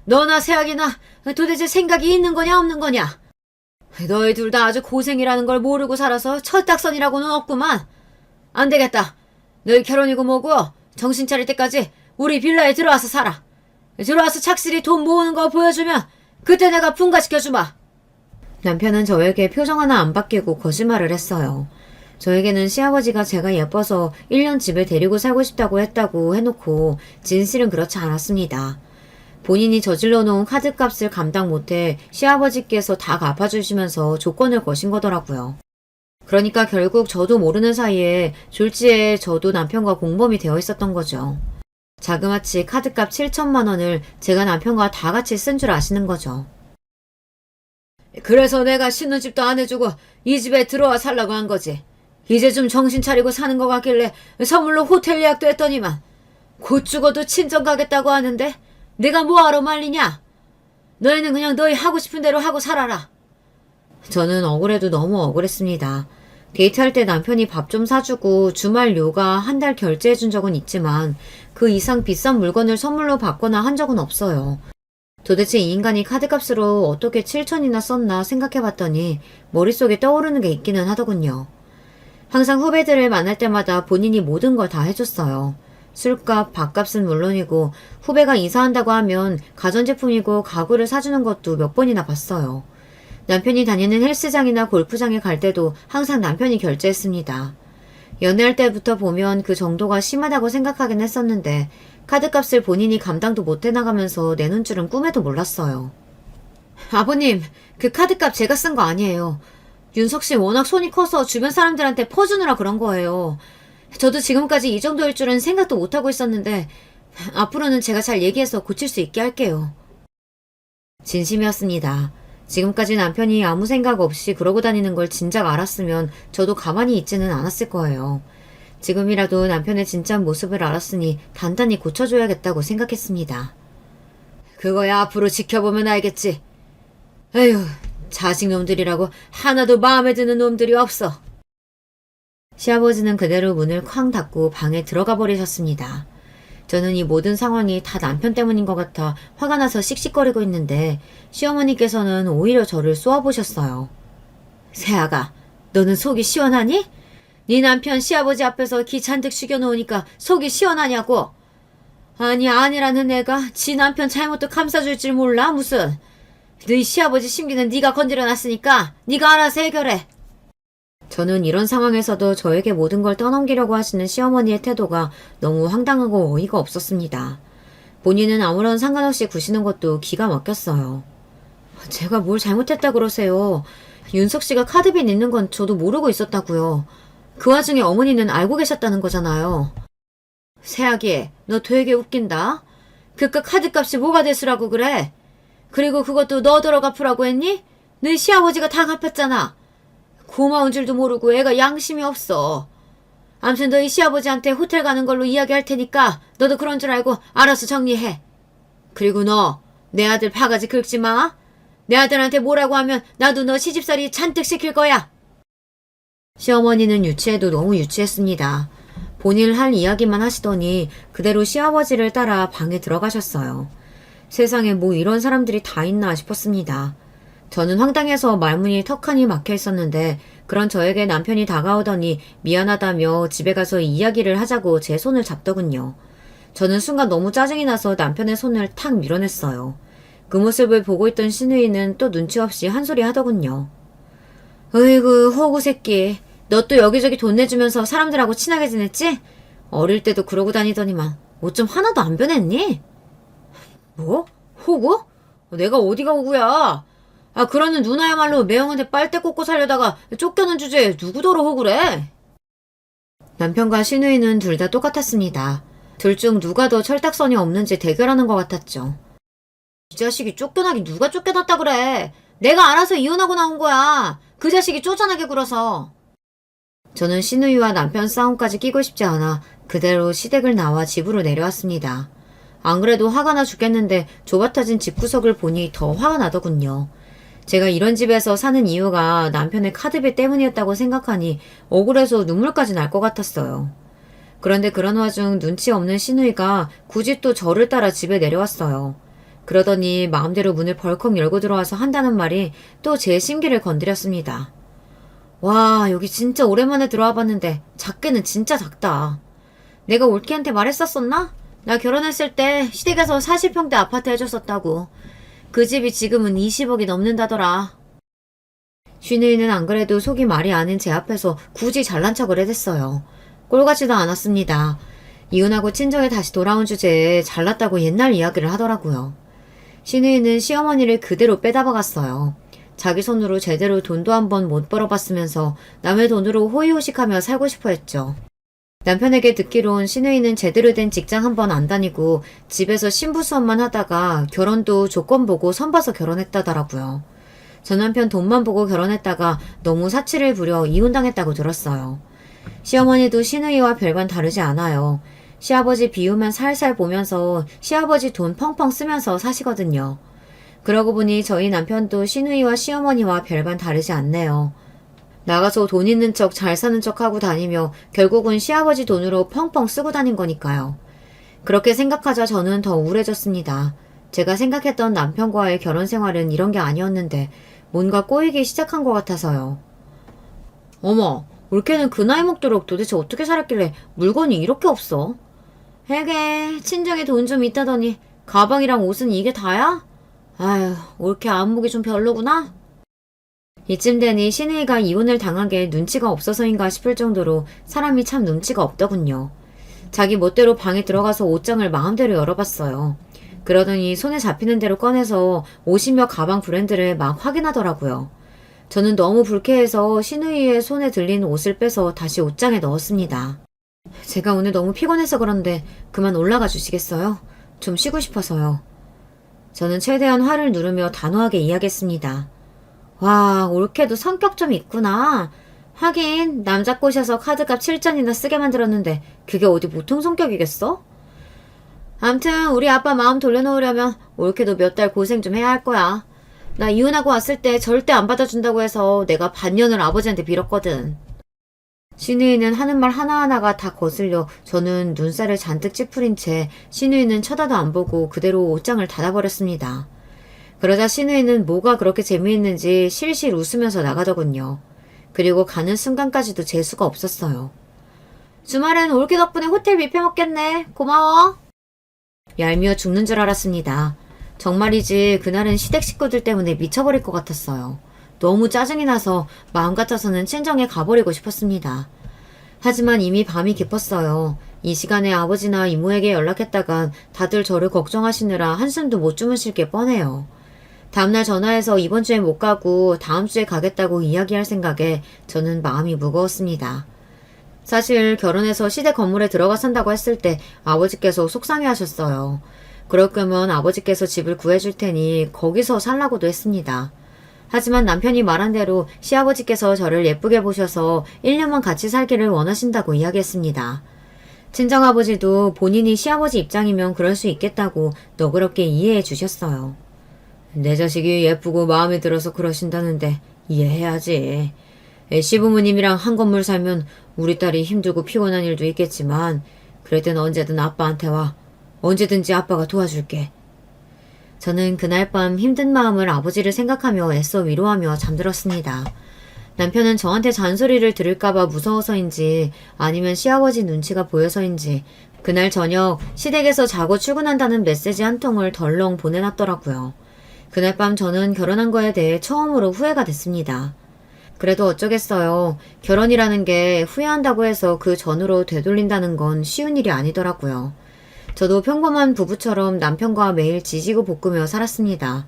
너나 새아기나 도대체 생각이 있는 거냐 없는 거냐? 너희 둘 다 아주 고생이라는 걸 모르고 살아서 철딱선이라고는 없구만. 안 되겠다. 너희 결혼이고 뭐고 정신 차릴 때까지 우리 빌라에 들어와서 살아. 들어와서 착실히 돈 모으는 거 보여주면 그때 내가 분가시켜주마. 남편은 저에게 표정 하나 안 바뀌고 거짓말을 했어요. 저에게는 시아버지가 제가 예뻐서 1년 집에 데리고 살고 싶다고 했다고 해놓고 진실은 그렇지 않았습니다. 본인이 저질러 놓은 카드값을 감당 못해 시아버지께서 다 갚아주시면서 조건을 거신 거더라고요. 그러니까 결국 저도 모르는 사이에 졸지에 저도 남편과 공범이 되어 있었던 거죠. 자그마치 카드값 7천만 원을 제가 남편과 다 같이 쓴 줄 아시는 거죠. 그래서 내가 신혼집도 안 해주고 이 집에 들어와 살라고 한 거지. 이제 좀 정신 차리고 사는 것 같길래 선물로 호텔 예약도 했더니만 곧 죽어도 친정 가겠다고 하는데 내가 뭐하러 말리냐? 너희는 그냥 너희 하고 싶은 대로 하고 살아라. 저는 억울해도 너무 억울했습니다. 데이트할 때 남편이 밥 좀 사주고 주말 요가 한 달 결제해준 적은 있지만 그 이상 비싼 물건을 선물로 받거나 한 적은 없어요. 도대체 이 인간이 카드값으로 어떻게 7천이나 썼나 생각해봤더니 머릿속에 떠오르는 게 있기는 하더군요. 항상 후배들을 만날 때마다 본인이 모든 걸 다 해줬어요. 술값, 밥값은 물론이고 후배가 이사한다고 하면 가전제품이고 가구를 사주는 것도 몇 번이나 봤어요. 남편이 다니는 헬스장이나 골프장에 갈 때도 항상 남편이 결제했습니다. 연애할 때부터 보면 그 정도가 심하다고 생각하긴 했었는데 카드값을 본인이 감당도 못 해나가면서 내놓은 줄은 꿈에도 몰랐어요. 아버님, 그 카드값 제가 쓴 거 아니에요. 윤석 씨 워낙 손이 커서 주변 사람들한테 퍼주느라 그런 거예요. 저도 지금까지 이 정도일 줄은 생각도 못하고 있었는데 앞으로는 제가 잘 얘기해서 고칠 수 있게 할게요. 진심이었습니다. 지금까지 남편이 아무 생각 없이 그러고 다니는 걸 진작 알았으면 저도 가만히 있지는 않았을 거예요. 지금이라도 남편의 진짜 모습을 알았으니 단단히 고쳐줘야겠다고 생각했습니다. 그거야 앞으로 지켜보면 알겠지. 에휴, 자식놈들이라고 하나도 마음에 드는 놈들이 없어. 시아버지는 그대로 문을 쾅 닫고 방에 들어가 버리셨습니다. 저는 이 모든 상황이 다 남편 때문인 것 같아 화가 나서 씩씩거리고 있는데 시어머니께서는 오히려 저를 쏘아보셨어요. 새아가, 너는 속이 시원하니? 네 남편 시아버지 앞에서 기 잔뜩 죽여놓으니까 속이 시원하냐고? 아니 아니라는 애가 지 남편 잘못도 감싸줄 줄 몰라 무슨. 너희 시아버지 심기는 네가 건드려놨으니까 네가 알아서 해결해. 저는 이런 상황에서도 저에게 모든 걸 떠넘기려고 하시는 시어머니의 태도가 너무 황당하고 어이가 없었습니다. 본인은 아무런 상관없이 구시는 것도 기가 막혔어요. 제가 뭘 잘못했다 그러세요. 윤석 씨가 카드빚 있는 건 저도 모르고 있었다고요. 그 와중에 어머니는 알고 계셨다는 거잖아요. 새아기, 너 되게 웃긴다. 그깟 카드값이 뭐가 대수라고 그래? 그리고 그것도 너더러 갚으라고 했니? 너희 시아버지가 다 갚았잖아. 고마운 줄도 모르고 애가 양심이 없어. 암튼 너희 시아버지한테 호텔 가는 걸로 이야기할 테니까 너도 그런 줄 알고 알아서 정리해. 그리고 너, 내 아들 바가지 긁지 마. 내 아들한테 뭐라고 하면 나도 너 시집살이 잔뜩 시킬 거야. 시어머니는 유치해도 너무 유치했습니다. 본인 할 이야기만 하시더니 그대로 시아버지를 따라 방에 들어가셨어요. 세상에 뭐 이런 사람들이 다 있나 싶었습니다. 저는 황당해서 말문이 턱하니 막혀 있었는데 그런 저에게 남편이 다가오더니 미안하다며 집에 가서 이야기를 하자고 제 손을 잡더군요. 저는 순간 너무 짜증이 나서 남편의 손을 탁 밀어냈어요. 그 모습을 보고 있던 신우이는 또 눈치 없이 한 소리 하더군요. 으이구 호구 새끼, 너 또 여기저기 돈 내주면서 사람들하고 친하게 지냈지? 어릴 때도 그러고 다니더니만 옷 좀 하나도 안 변했니? 뭐? 호구? 내가 어디가 호구야? 아, 그러는 누나야말로 매형한테 빨대 꽂고 살려다가 쫓겨난 주제에 누구더러 호구래? 남편과 시누이는 둘 다 똑같았습니다. 둘 중 누가 더 철딱선이 없는지 대결하는 것 같았죠. 이 자식이 쫓겨나긴 누가 쫓겨났다 그래. 내가 알아서 이혼하고 나온 거야. 그 자식이 쫓아나게 굴어서. 저는 시누이와 남편 싸움까지 끼고 싶지 않아 그대로 시댁을 나와 집으로 내려왔습니다. 안 그래도 화가 나 죽겠는데 좁아터진 집구석을 보니 더 화가 나더군요. 제가 이런 집에서 사는 이유가 남편의 카드비 때문이었다고 생각하니 억울해서 눈물까지 날 것 같았어요. 그런데 그런 와중 눈치 없는 시누이가 굳이 또 저를 따라 집에 내려왔어요. 그러더니 마음대로 문을 벌컥 열고 들어와서 한다는 말이 또 제 심기를 건드렸습니다. 와, 여기 진짜 오랜만에 들어와 봤는데 작게는 진짜 작다. 내가 올케한테 말했었었나? 나 결혼했을 때 시댁에서 40평대 아파트 해줬었다고. 그 집이 지금은 20억이 넘는다더라. 쉬누이는 안 그래도 속이 말이 아닌 제 앞에서 굳이 잘난 척을 해댔어요. 꼴같지도 않았습니다. 이혼하고 친정에 다시 돌아온 주제에 잘났다고 옛날 이야기를 하더라고요. 쉬누이는 시어머니를 그대로 빼다 박았어요. 자기 손으로 제대로 돈도 한번 못 벌어봤으면서 남의 돈으로 호의호식하며 살고 싶어 했죠. 남편에게 듣기론 시누이는 제대로 된 직장 한 번 안 다니고 집에서 신부 수업만 하다가 결혼도 조건 보고 선봐서 결혼했다더라고요. 전 남편 돈만 보고 결혼했다가 너무 사치를 부려 이혼당했다고 들었어요. 시어머니도 시누이와 별반 다르지 않아요. 시아버지 비유만 살살 보면서 시아버지 돈 펑펑 쓰면서 사시거든요. 그러고 보니 저희 남편도 시누이와 시어머니와 별반 다르지 않네요. 나가서 돈 있는 척 잘 사는 척 하고 다니며 결국은 시아버지 돈으로 펑펑 쓰고 다닌 거니까요. 그렇게 생각하자 저는 더 우울해졌습니다. 제가 생각했던 남편과의 결혼 생활은 이런 게 아니었는데 뭔가 꼬이기 시작한 것 같아서요. 어머, 올케는 그 나이 먹도록 도대체 어떻게 살았길래 물건이 이렇게 없어? 에게, 친정에 돈 좀 있다더니 가방이랑 옷은 이게 다야? 아휴, 올케 안목이 좀 별로구나? 이쯤 되니 시누이가 이혼을 당한 게 눈치가 없어서인가 싶을 정도로 사람이 참 눈치가 없더군요. 자기 멋대로 방에 들어가서 옷장을 마음대로 열어봤어요. 그러더니 손에 잡히는 대로 꺼내서 옷이며 가방 브랜드를 막 확인하더라고요. 저는 너무 불쾌해서 신우이의 손에 들린 옷을 빼서 다시 옷장에 넣었습니다. 제가 오늘 너무 피곤해서 그런데 그만 올라가 주시겠어요? 좀 쉬고 싶어서요. 저는 최대한 화를 누르며 단호하게 이야기했습니다. 와, 올케도 성격 좀 있구나. 하긴 남자 꼬셔서 카드값 7전이나 쓰게 만들었는데 그게 어디 보통 성격이겠어? 암튼 우리 아빠 마음 돌려놓으려면 올케도 몇 달 고생 좀 해야 할 거야. 나 이혼하고 왔을 때 절대 안 받아준다고 해서 내가 반년을 아버지한테 빌었거든. 신우이는 하는 말 하나하나가 다 거슬려 저는 눈살을 잔뜩 찌푸린 채 신우이는 쳐다도 안 보고 그대로 옷장을 닫아버렸습니다. 그러자 신우이는 뭐가 그렇게 재미있는지 실실 웃으면서 나가더군요. 그리고 가는 순간까지도 재수가 없었어요. 주말엔 올케 덕분에 호텔 뷔페 먹겠네. 고마워. 얄미워 죽는 줄 알았습니다. 정말이지 그날은 시댁 식구들 때문에 미쳐버릴 것 같았어요. 너무 짜증이 나서 마음 같아서는 친정에 가버리고 싶었습니다. 하지만 이미 밤이 깊었어요. 이 시간에 아버지나 이모에게 연락했다간 다들 저를 걱정하시느라 한숨도 못 주무실 게 뻔해요. 다음날 전화해서 이번 주에 못 가고 다음 주에 가겠다고 이야기할 생각에 저는 마음이 무거웠습니다. 사실 결혼해서 시댁 건물에 들어가 산다고 했을 때 아버지께서 속상해 하셨어요. 그럴 거면 아버지께서 집을 구해줄 테니 거기서 살라고도 했습니다. 하지만 남편이 말한 대로 시아버지께서 저를 예쁘게 보셔서 1년만 같이 살기를 원하신다고 이야기했습니다. 친정아버지도 본인이 시아버지 입장이면 그럴 수 있겠다고 너그럽게 이해해 주셨어요. 내 자식이 예쁘고 마음에 들어서 그러신다는데 이해해야지. 시부모님이랑 한 건물 살면 우리 딸이 힘들고 피곤한 일도 있겠지만 그럴 땐 언제든 아빠한테 와. 언제든지 아빠가 도와줄게. 저는 그날 밤 힘든 마음을 아버지를 생각하며 애써 위로하며 잠들었습니다. 남편은 저한테 잔소리를 들을까봐 무서워서인지 아니면 시아버지 눈치가 보여서인지 그날 저녁 시댁에서 자고 출근한다는 메시지 한 통을 덜렁 보내놨더라고요. 그날 밤 저는 결혼한 거에 대해 처음으로 후회가 됐습니다. 그래도 어쩌겠어요. 결혼이라는 게 후회한다고 해서 그 전으로 되돌린다는 건 쉬운 일이 아니더라고요. 저도 평범한 부부처럼 남편과 매일 지지고 볶으며 살았습니다.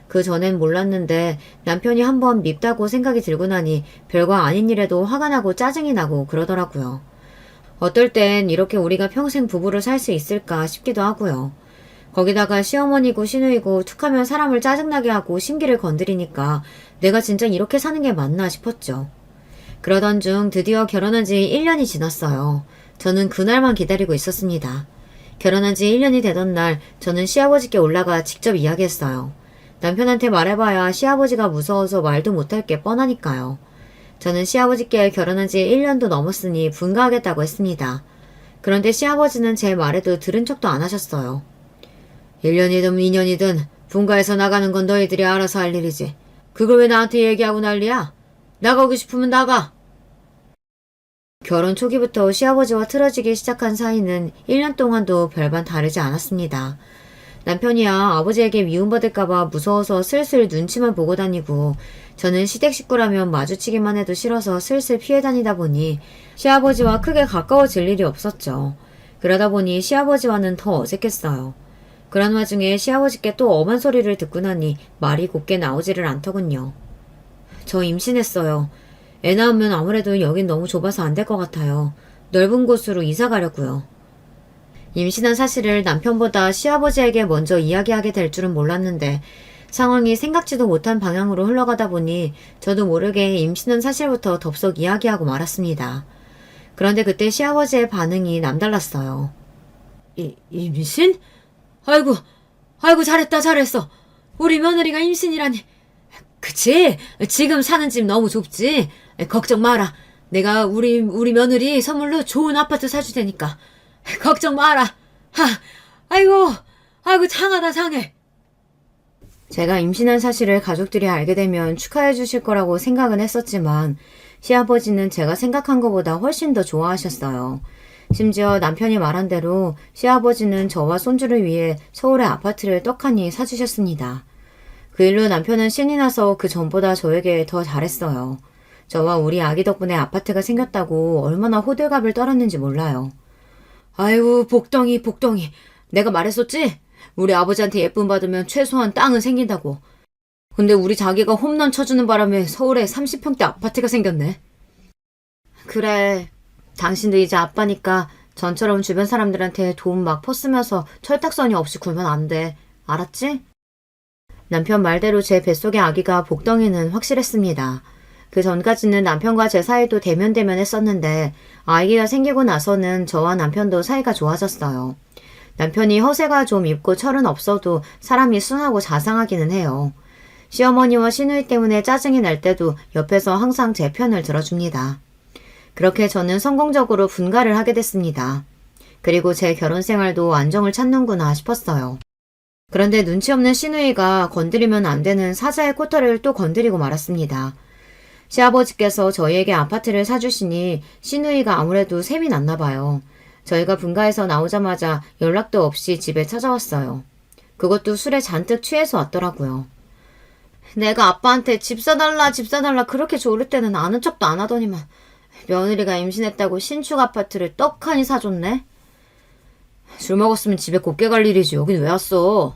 그 전엔 몰랐는데 남편이 한번 밉다고 생각이 들고 나니 별거 아닌 일에도 화가 나고 짜증이 나고 그러더라고요. 어떨 땐 이렇게 우리가 평생 부부를 살 수 있을까 싶기도 하고요. 거기다가 시어머니고 시누이고 툭하면 사람을 짜증나게 하고 심기를 건드리니까 내가 진짜 이렇게 사는 게 맞나 싶었죠. 그러던 중 드디어 결혼한 지 1년이 지났어요. 저는 그날만 기다리고 있었습니다. 결혼한 지 1년이 되던 날 저는 시아버지께 올라가 직접 이야기했어요. 남편한테 말해봐야 시아버지가 무서워서 말도 못할 게 뻔하니까요. 저는 시아버지께 결혼한 지 1년도 넘었으니 분가하겠다고 했습니다. 그런데 시아버지는 제 말에도 들은 척도 안 하셨어요. 1년이든 2년이든 분가해서 나가는 건 너희들이 알아서 할 일이지. 그걸 왜 나한테 얘기하고 난리야? 나가고 싶으면 나가. 결혼 초기부터 시아버지와 틀어지기 시작한 사이는 1년 동안도 별반 다르지 않았습니다. 남편이야 아버지에게 미움받을까봐 무서워서 슬슬 눈치만 보고 다니고 저는 시댁 식구라면 마주치기만 해도 싫어서 슬슬 피해 다니다 보니 시아버지와 크게 가까워질 일이 없었죠. 그러다 보니 시아버지와는 더 어색했어요. 그런 와중에 시아버지께 또 엄한 소리를 듣고 나니 말이 곱게 나오지를 않더군요. 저 임신했어요. 애 낳으면 아무래도 여긴 너무 좁아서 안 될 것 같아요. 넓은 곳으로 이사 가려고요. 임신한 사실을 남편보다 시아버지에게 먼저 이야기하게 될 줄은 몰랐는데 상황이 생각지도 못한 방향으로 흘러가다 보니 저도 모르게 임신한 사실부터 덥석 이야기하고 말았습니다. 그런데 그때 시아버지의 반응이 남달랐어요. 임신? 아이고 잘했어. 우리 며느리가 임신이라니. 그치? 지금 사는 집 너무 좁지? 걱정 마라. 내가 우리 며느리 선물로 좋은 아파트 사줄 테니까. 걱정 마라. 아이고 장하다 장해. 제가 임신한 사실을 가족들이 알게 되면 축하해 주실 거라고 생각은 했었지만 시아버지는 제가 생각한 것보다 훨씬 더 좋아하셨어요. 심지어 남편이 말한 대로 시아버지는 저와 손주를 위해 서울의 아파트를 떡하니 사주셨습니다. 그 일로 남편은 신이 나서 그 전보다 저에게 더 잘했어요. 저와 우리 아기 덕분에 아파트가 생겼다고 얼마나 호들갑을 떨었는지 몰라요. 아이고, 복덩이, 복덩이. 내가 말했었지? 우리 아버지한테 예쁨 받으면 최소한 땅은 생긴다고. 근데 우리 자기가 홈런 쳐주는 바람에 서울에 30평대 아파트가 생겼네. 그래. 당신도 이제 아빠니까 전처럼 주변 사람들한테 돈 막 퍼쓰면서 철딱서니 없이 굴면 안 돼. 알았지? 남편 말대로 제 뱃속의 아기가 복덩이는 확실했습니다. 그 전까지는 남편과 제 사이도 대면대면 했었는데 아기가 생기고 나서는 저와 남편도 사이가 좋아졌어요. 남편이 허세가 좀 있고 철은 없어도 사람이 순하고 자상하기는 해요. 시어머니와 시누이 때문에 짜증이 날 때도 옆에서 항상 제 편을 들어줍니다. 그렇게 저는 성공적으로 분가를 하게 됐습니다. 그리고 제 결혼 생활도 안정을 찾는구나 싶었어요. 그런데 눈치 없는 시누이가 건드리면 안 되는 사자의 코털을 또 건드리고 말았습니다. 시아버지께서 저희에게 아파트를 사주시니 시누이가 아무래도 셈이 났나 봐요. 저희가 분가해서 나오자마자 연락도 없이 집에 찾아왔어요. 그것도 술에 잔뜩 취해서 왔더라고요. 내가 아빠한테 집 사달라 집 사달라 그렇게 조를 때는 아는 척도 안 하더니만 며느리가 임신했다고 신축 아파트를 떡하니 사줬네. 술 먹었으면 집에 곱게 갈 일이지 여긴 왜 왔어?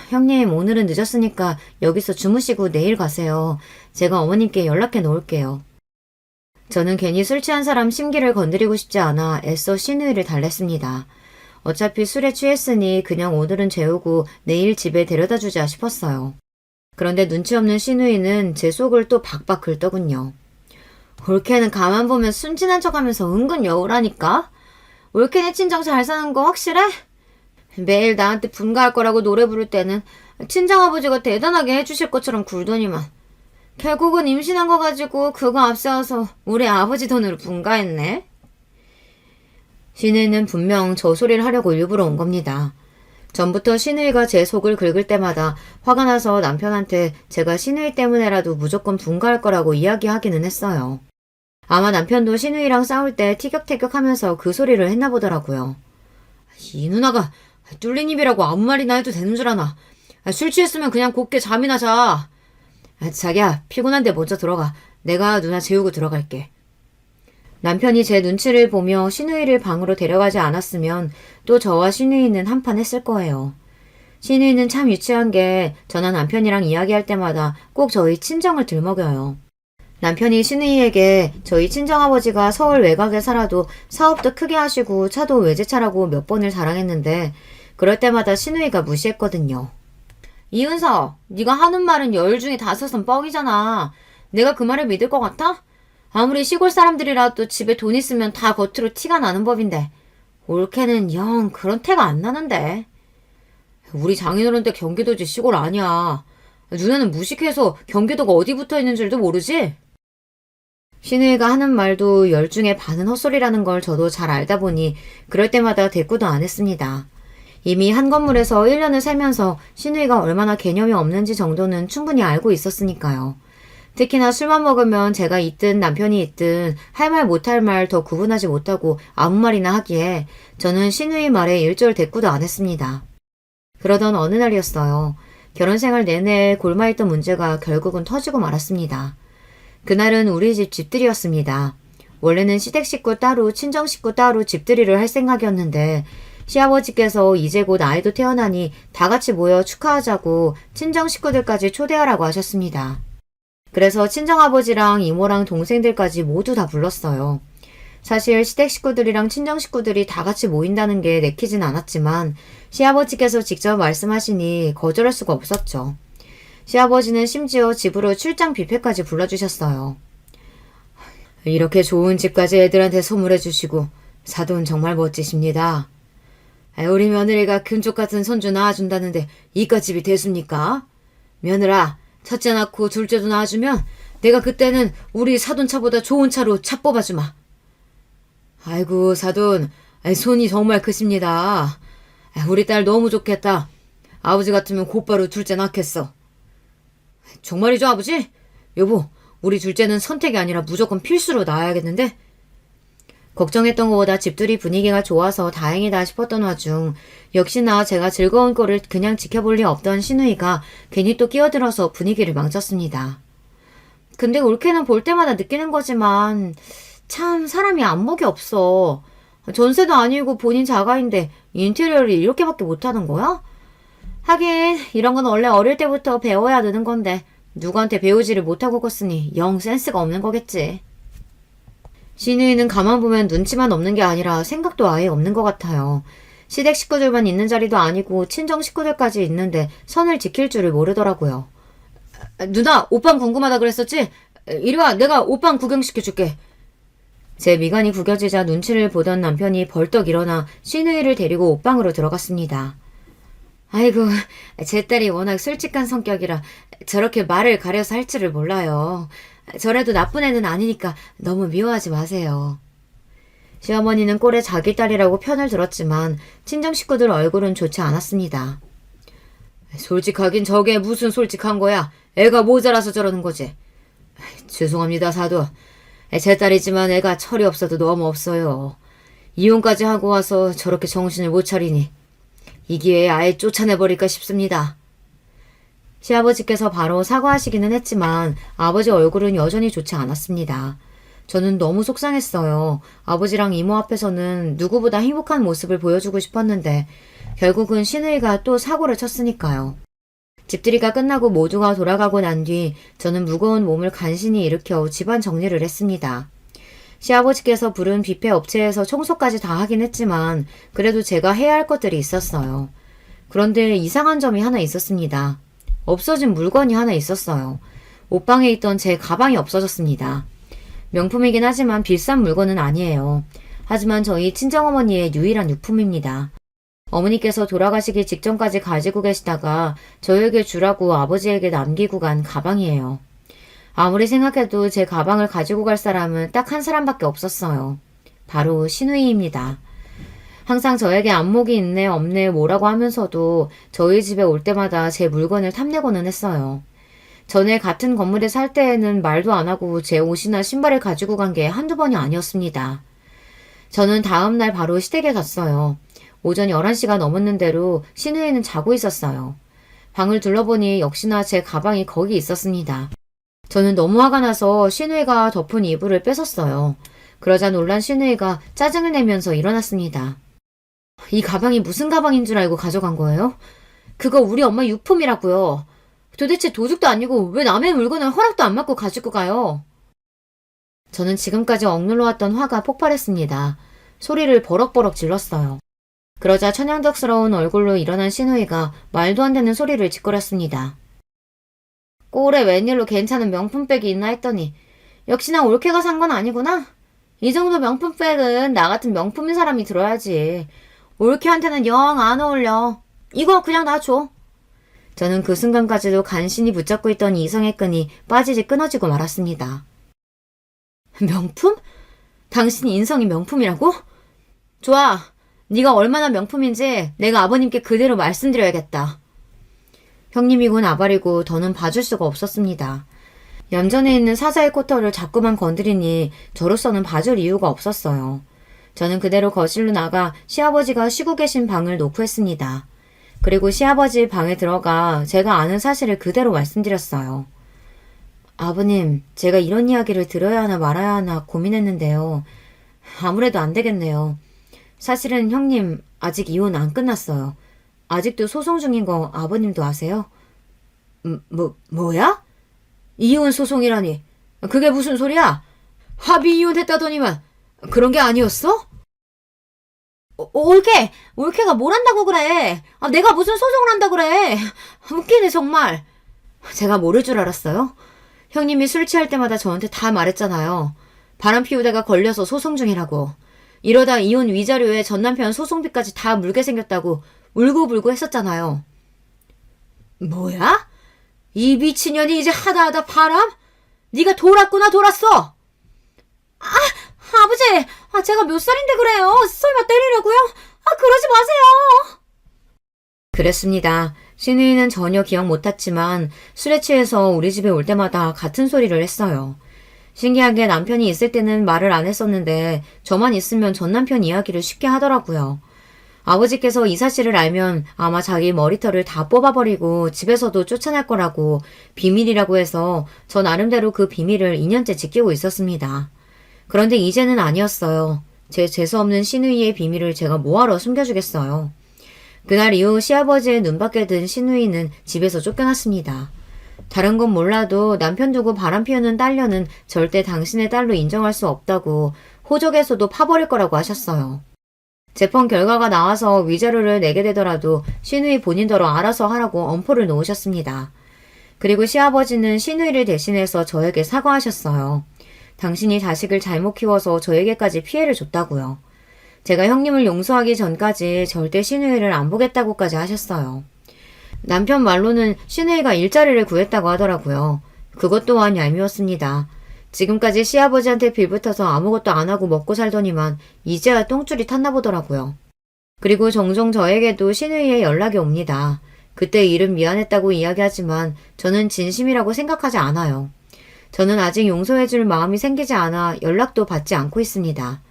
형님 오늘은 늦었으니까 여기서 주무시고 내일 가세요. 제가 어머님께 연락해 놓을게요. 저는 괜히 술 취한 사람 심기를 건드리고 싶지 않아 애써 시누이를 달랬습니다. 어차피 술에 취했으니 그냥 오늘은 재우고 내일 집에 데려다 주자 싶었어요. 그런데 눈치 없는 시누이는 제 속을 또 박박 긁더군요. 올케는 가만 보면 순진한 척하면서 은근 여우라니까? 올케네 친정 잘 사는 거 확실해? 매일 나한테 분가할 거라고 노래 부를 때는 친정아버지가 대단하게 해주실 것처럼 굴더니만 결국은 임신한 거 가지고 그거 앞세워서 우리 아버지 돈으로 분가했네. 시누이는 분명 저 소리를 하려고 일부러 온 겁니다. 전부터 시누이가 제 속을 긁을 때마다 화가 나서 남편한테 제가 시누이 때문에라도 무조건 분가할 거라고 이야기하기는 했어요. 아마 남편도 시누이랑 싸울 때 티격태격하면서 그 소리를 했나 보더라고요. 이 누나가 뚫린 입이라고 아무 말이나 해도 되는 줄 아나. 술 취했으면 그냥 곱게 잠이나 자. 자기야 피곤한데 먼저 들어가. 내가 누나 재우고 들어갈게. 남편이 제 눈치를 보며 시누이를 방으로 데려가지 않았으면 또 저와 시누이는 한판 했을 거예요. 시누이는 참 유치한 게 저나 남편이랑 이야기할 때마다 꼭 저희 친정을 들먹여요. 남편이 시누이에게 저희 친정아버지가 서울 외곽에 살아도 사업도 크게 하시고 차도 외제차라고 몇 번을 자랑했는데 그럴 때마다 시누이가 무시했거든요. 이은서, 네가 하는 말은 열 중에 다섯은 뻥이잖아. 내가 그 말을 믿을 것 같아? 아무리 시골 사람들이라도 집에 돈 있으면 다 겉으로 티가 나는 법인데 올케는 영 그런 태가 안 나는데. 우리 장인어른때 경기도지 시골 아니야. 누나는 무식해서 경기도가 어디 붙어있는 줄도 모르지? 시누이가 하는 말도 열 중에 반은 헛소리라는 걸 저도 잘 알다 보니 그럴 때마다 대꾸도 안 했습니다. 이미 한 건물에서 1년을 살면서 시누이가 얼마나 개념이 없는지 정도는 충분히 알고 있었으니까요. 특히나 술만 먹으면 제가 있든 남편이 있든 할 말 못할 말 더 구분하지 못하고 아무 말이나 하기에 저는 시누이 말에 일절 대꾸도 안 했습니다. 그러던 어느 날이었어요. 결혼생활 내내 골마있던 문제가 결국은 터지고 말았습니다. 그날은 우리 집 집들이였습니다. 원래는 시댁 식구 따로 친정 식구 따로 집들이를 할 생각이었는데 시아버지께서 이제 곧 아이도 태어나니 다 같이 모여 축하하자고 친정 식구들까지 초대하라고 하셨습니다. 그래서 친정아버지랑 이모랑 동생들까지 모두 다 불렀어요. 사실 시댁 식구들이랑 친정 식구들이 다 같이 모인다는 게 내키진 않았지만 시아버지께서 직접 말씀하시니 거절할 수가 없었죠. 시아버지는 심지어 집으로 출장 뷔페까지 불러주셨어요. 이렇게 좋은 집까지 애들한테 선물해 주시고 사돈 정말 멋지십니다. 우리 며느리가 금쪽 같은 손주 낳아준다는데 이깟집이 됐습니까? 며느라, 첫째 낳고 둘째도 낳아주면 내가 그때는 우리 사돈 차보다 좋은 차로 차 뽑아주마. 아이고 사돈, 손이 정말 크십니다. 우리 딸 너무 좋겠다. 아버지 같으면 곧바로 둘째 낳겠어. 정말이죠 아버지? 여보, 우리 둘째는 선택이 아니라 무조건 필수로 낳아야겠는데? 걱정했던 것보다 집들이 분위기가 좋아서 다행이다 싶었던 와중 역시나 제가 즐거운 꼴을 그냥 지켜볼 리 없던 시누이가 괜히 또 끼어들어서 분위기를 망쳤습니다. 근데 올케는 볼 때마다 느끼는 거지만 참 사람이 안목이 없어. 전세도 아니고 본인 자가인데 인테리어를 이렇게밖에 못하는 거야? 하긴 이런 건 원래 어릴 때부터 배워야 느는 건데 누구한테 배우지를 못하고 컸으니 영 센스가 없는 거겠지. 신우이는 가만 보면 눈치만 없는 게 아니라 생각도 아예 없는 것 같아요. 시댁 식구들만 있는 자리도 아니고 친정 식구들까지 있는데 선을 지킬 줄을 모르더라고요. 누나, 오빤 궁금하다 그랬었지? 이리 와, 내가 오빤 구경시켜줄게. 제 미간이 구겨지자 눈치를 보던 남편이 벌떡 일어나 신우이를 데리고 옷방으로 들어갔습니다. 아이고, 제 딸이 워낙 솔직한 성격이라 저렇게 말을 가려서 할 줄을 몰라요. 저래도 나쁜 애는 아니니까 너무 미워하지 마세요. 시어머니는 꼴에 자기 딸이라고 편을 들었지만 친정 식구들 얼굴은 좋지 않았습니다. 솔직하긴 저게 무슨 솔직한 거야. 애가 모자라서 저러는 거지. 죄송합니다, 사도. 제 딸이지만 애가 철이 없어도 너무 없어요. 이혼까지 하고 와서 저렇게 정신을 못 차리니 이 기회에 아예 쫓아내버릴까 싶습니다. 시아버지께서 바로 사과하시기는 했지만 아버지 얼굴은 여전히 좋지 않았습니다. 저는 너무 속상했어요. 아버지랑 이모 앞에서는 누구보다 행복한 모습을 보여주고 싶었는데 결국은 신우이가 또 사고를 쳤으니까요. 집들이가 끝나고 모두가 돌아가고 난 뒤 저는 무거운 몸을 간신히 일으켜 집안 정리를 했습니다. 시아버지께서 부른 뷔페 업체에서 청소까지 다 하긴 했지만 그래도 제가 해야 할 것들이 있었어요. 그런데 이상한 점이 하나 있었습니다. 없어진 물건이 하나 있었어요. 옷방에 있던 제 가방이 없어졌습니다. 명품이긴 하지만 비싼 물건은 아니에요. 하지만 저희 친정어머니의 유일한 유품입니다. 어머니께서 돌아가시기 직전까지 가지고 계시다가 저에게 주라고 아버지에게 남기고 간 가방이에요. 아무리 생각해도 제 가방을 가지고 갈 사람은 딱 한 사람밖에 없었어요. 바로 신우이입니다. 항상 저에게 안목이 있네 없네 뭐라고 하면서도 저희 집에 올 때마다 제 물건을 탐내고는 했어요. 전에 같은 건물에 살 때에는 말도 안 하고 제 옷이나 신발을 가지고 간 게 한두 번이 아니었습니다. 저는 다음 날 바로 시댁에 갔어요. 오전 11시가 넘었는데도 신우이는 자고 있었어요. 방을 둘러보니 역시나 제 가방이 거기 있었습니다. 저는 너무 화가 나서 신우이가 덮은 이불을 뺏었어요. 그러자 놀란 신우이가 짜증을 내면서 일어났습니다. 이 가방이 무슨 가방인 줄 알고 가져간 거예요? 그거 우리 엄마 유품이라고요. 도대체 도둑도 아니고 왜 남의 물건을 허락도 안 받고 가지고 가요? 저는 지금까지 억눌러왔던 화가 폭발했습니다. 소리를 버럭버럭 질렀어요. 그러자 천연덕스러운 얼굴로 일어난 신우이가 말도 안 되는 소리를 짓거렸습니다. 꼴에 웬일로 괜찮은 명품백이 있나 했더니 역시나 올케가 산 건 아니구나? 이 정도 명품백은 나 같은 명품인 사람이 들어야지. 올케한테는 영 안 어울려. 이거 그냥 놔줘. 저는 그 순간까지도 간신히 붙잡고 있던 이성의 끈이 빠지지 끊어지고 말았습니다. 명품? 당신이 인성이 명품이라고? 좋아. 네가 얼마나 명품인지 내가 아버님께 그대로 말씀드려야겠다. 형님이고 나발이고 더는 봐줄 수가 없었습니다. 얌전해 있는 사자의 코털을 자꾸만 건드리니 저로서는 봐줄 이유가 없었어요. 저는 그대로 거실로 나가 시아버지가 쉬고 계신 방을 노크했습니다. 그리고 시아버지 방에 들어가 제가 아는 사실을 그대로 말씀드렸어요. 아버님, 제가 이런 이야기를 들어야 하나 말아야 하나 고민했는데요. 아무래도 안 되겠네요. 사실은 형님 아직 이혼 안 끝났어요. 아직도 소송 중인 거 아버님도 아세요? 뭐야? 이혼 소송이라니. 그게 무슨 소리야? 합의 이혼했다더니만 그런 게 아니었어? 올케가 뭘 한다고 그래? 내가 무슨 소송을 한다 그래? 웃기네 정말. 제가 모를 줄 알았어요? 형님이 술 취할 때마다 저한테 다 말했잖아요. 바람 피우다가 걸려서 소송 중이라고. 이러다 이혼 위자료에 전남편 소송비까지 다 물게 생겼다고 울고불고 했었잖아요. 뭐야? 이 미친년이 이제 하다하다 바람? 네가 돌았구나 돌았어. 아버지, 제가 몇 살인데 그래요? 설마 때리려고요? 그러지 마세요. 그랬습니다. 신우이는 전혀 기억 못했지만 술에 취해서 우리 집에 올 때마다 같은 소리를 했어요. 신기하게 남편이 있을 때는 말을 안 했었는데 저만 있으면 전 남편 이야기를 쉽게 하더라고요. 아버지께서 이 사실을 알면 아마 자기 머리털을 다 뽑아버리고 집에서도 쫓아날 거라고 비밀이라고 해서 저 나름대로 그 비밀을 2년째 지키고 있었습니다. 그런데 이제는 아니었어요. 제 재수없는 시누이의 비밀을 제가 뭐하러 숨겨주겠어요. 그날 이후 시아버지의 눈밖에 든 시누이는 집에서 쫓겨났습니다. 다른 건 몰라도 남편 두고 바람 피우는 딸녀는 절대 당신의 딸로 인정할 수 없다고 호적에서도 파버릴 거라고 하셨어요. 재판 결과가 나와서 위자료를 내게 되더라도 시누이 본인더러 알아서 하라고 엄포를 놓으셨습니다. 그리고 시아버지는 시누이를 대신해서 저에게 사과하셨어요. 당신이 자식을 잘못 키워서 저에게까지 피해를 줬다고요. 제가 형님을 용서하기 전까지 절대 시누이를 안 보겠다고까지 하셨어요. 남편 말로는 시누이가 일자리를 구했다고 하더라고요. 그것 또한 얄미웠습니다. 지금까지 시아버지한테 빌붙어서 아무것도 안 하고 먹고 살더니만 이제야 똥줄이 탔나 보더라고요. 그리고 종종 저에게도 시누이의 연락이 옵니다. 그때 일은 미안했다고 이야기하지만 저는 진심이라고 생각하지 않아요. 저는 아직 용서해줄 마음이 생기지 않아 연락도 받지 않고 있습니다.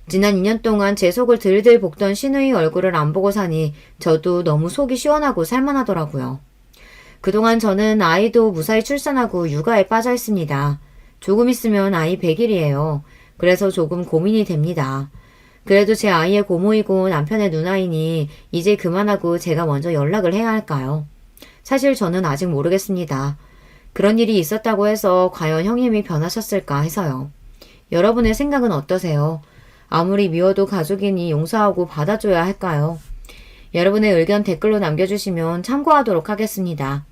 지난 2년 동안 제 속을 들들 볶던 시누이 얼굴을 안 보고 사니 저도 너무 속이 시원하고 살만하더라고요. 그동안 저는 아이도 무사히 출산하고 육아에 빠져 있습니다. 조금 있으면 아이 100일이에요. 그래서 조금 고민이 됩니다. 그래도 제 아이의 고모이고 남편의 누나이니 이제 그만하고 제가 먼저 연락을 해야 할까요? 사실 저는 아직 모르겠습니다. 그런 일이 있었다고 해서 과연 형님이 변하셨을까 해서요. 여러분의 생각은 어떠세요? 아무리 미워도 가족이니 용서하고 받아줘야 할까요? 여러분의 의견 댓글로 남겨주시면 참고하도록 하겠습니다.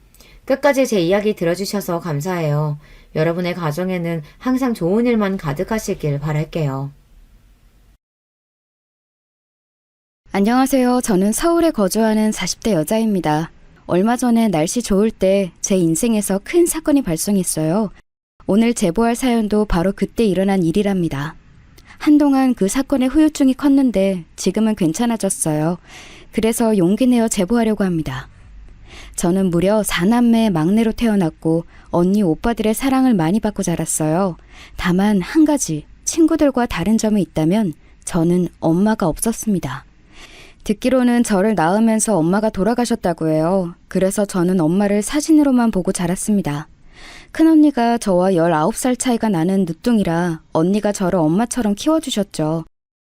끝까지 제 이야기 들어주셔서 감사해요. 여러분의 가정에는 항상 좋은 일만 가득하시길 바랄게요. 안녕하세요. 저는 서울에 거주하는 40대 여자입니다. 얼마 전에 날씨 좋을 때 제 인생에서 큰 사건이 발생했어요. 오늘 제보할 사연도 바로 그때 일어난 일이랍니다. 한동안 그 사건의 후유증이 컸는데 지금은 괜찮아졌어요. 그래서 용기 내어 제보하려고 합니다. 저는 무려 4남매의 막내로 태어났고 언니 오빠들의 사랑을 많이 받고 자랐어요. 다만 한 가지 친구들과 다른 점이 있다면 저는 엄마가 없었습니다. 듣기로는 저를 낳으면서 엄마가 돌아가셨다고 해요. 그래서 저는 엄마를 사진으로만 보고 자랐습니다. 큰언니가 저와 19살 차이가 나는 늦둥이라 언니가 저를 엄마처럼 키워주셨죠.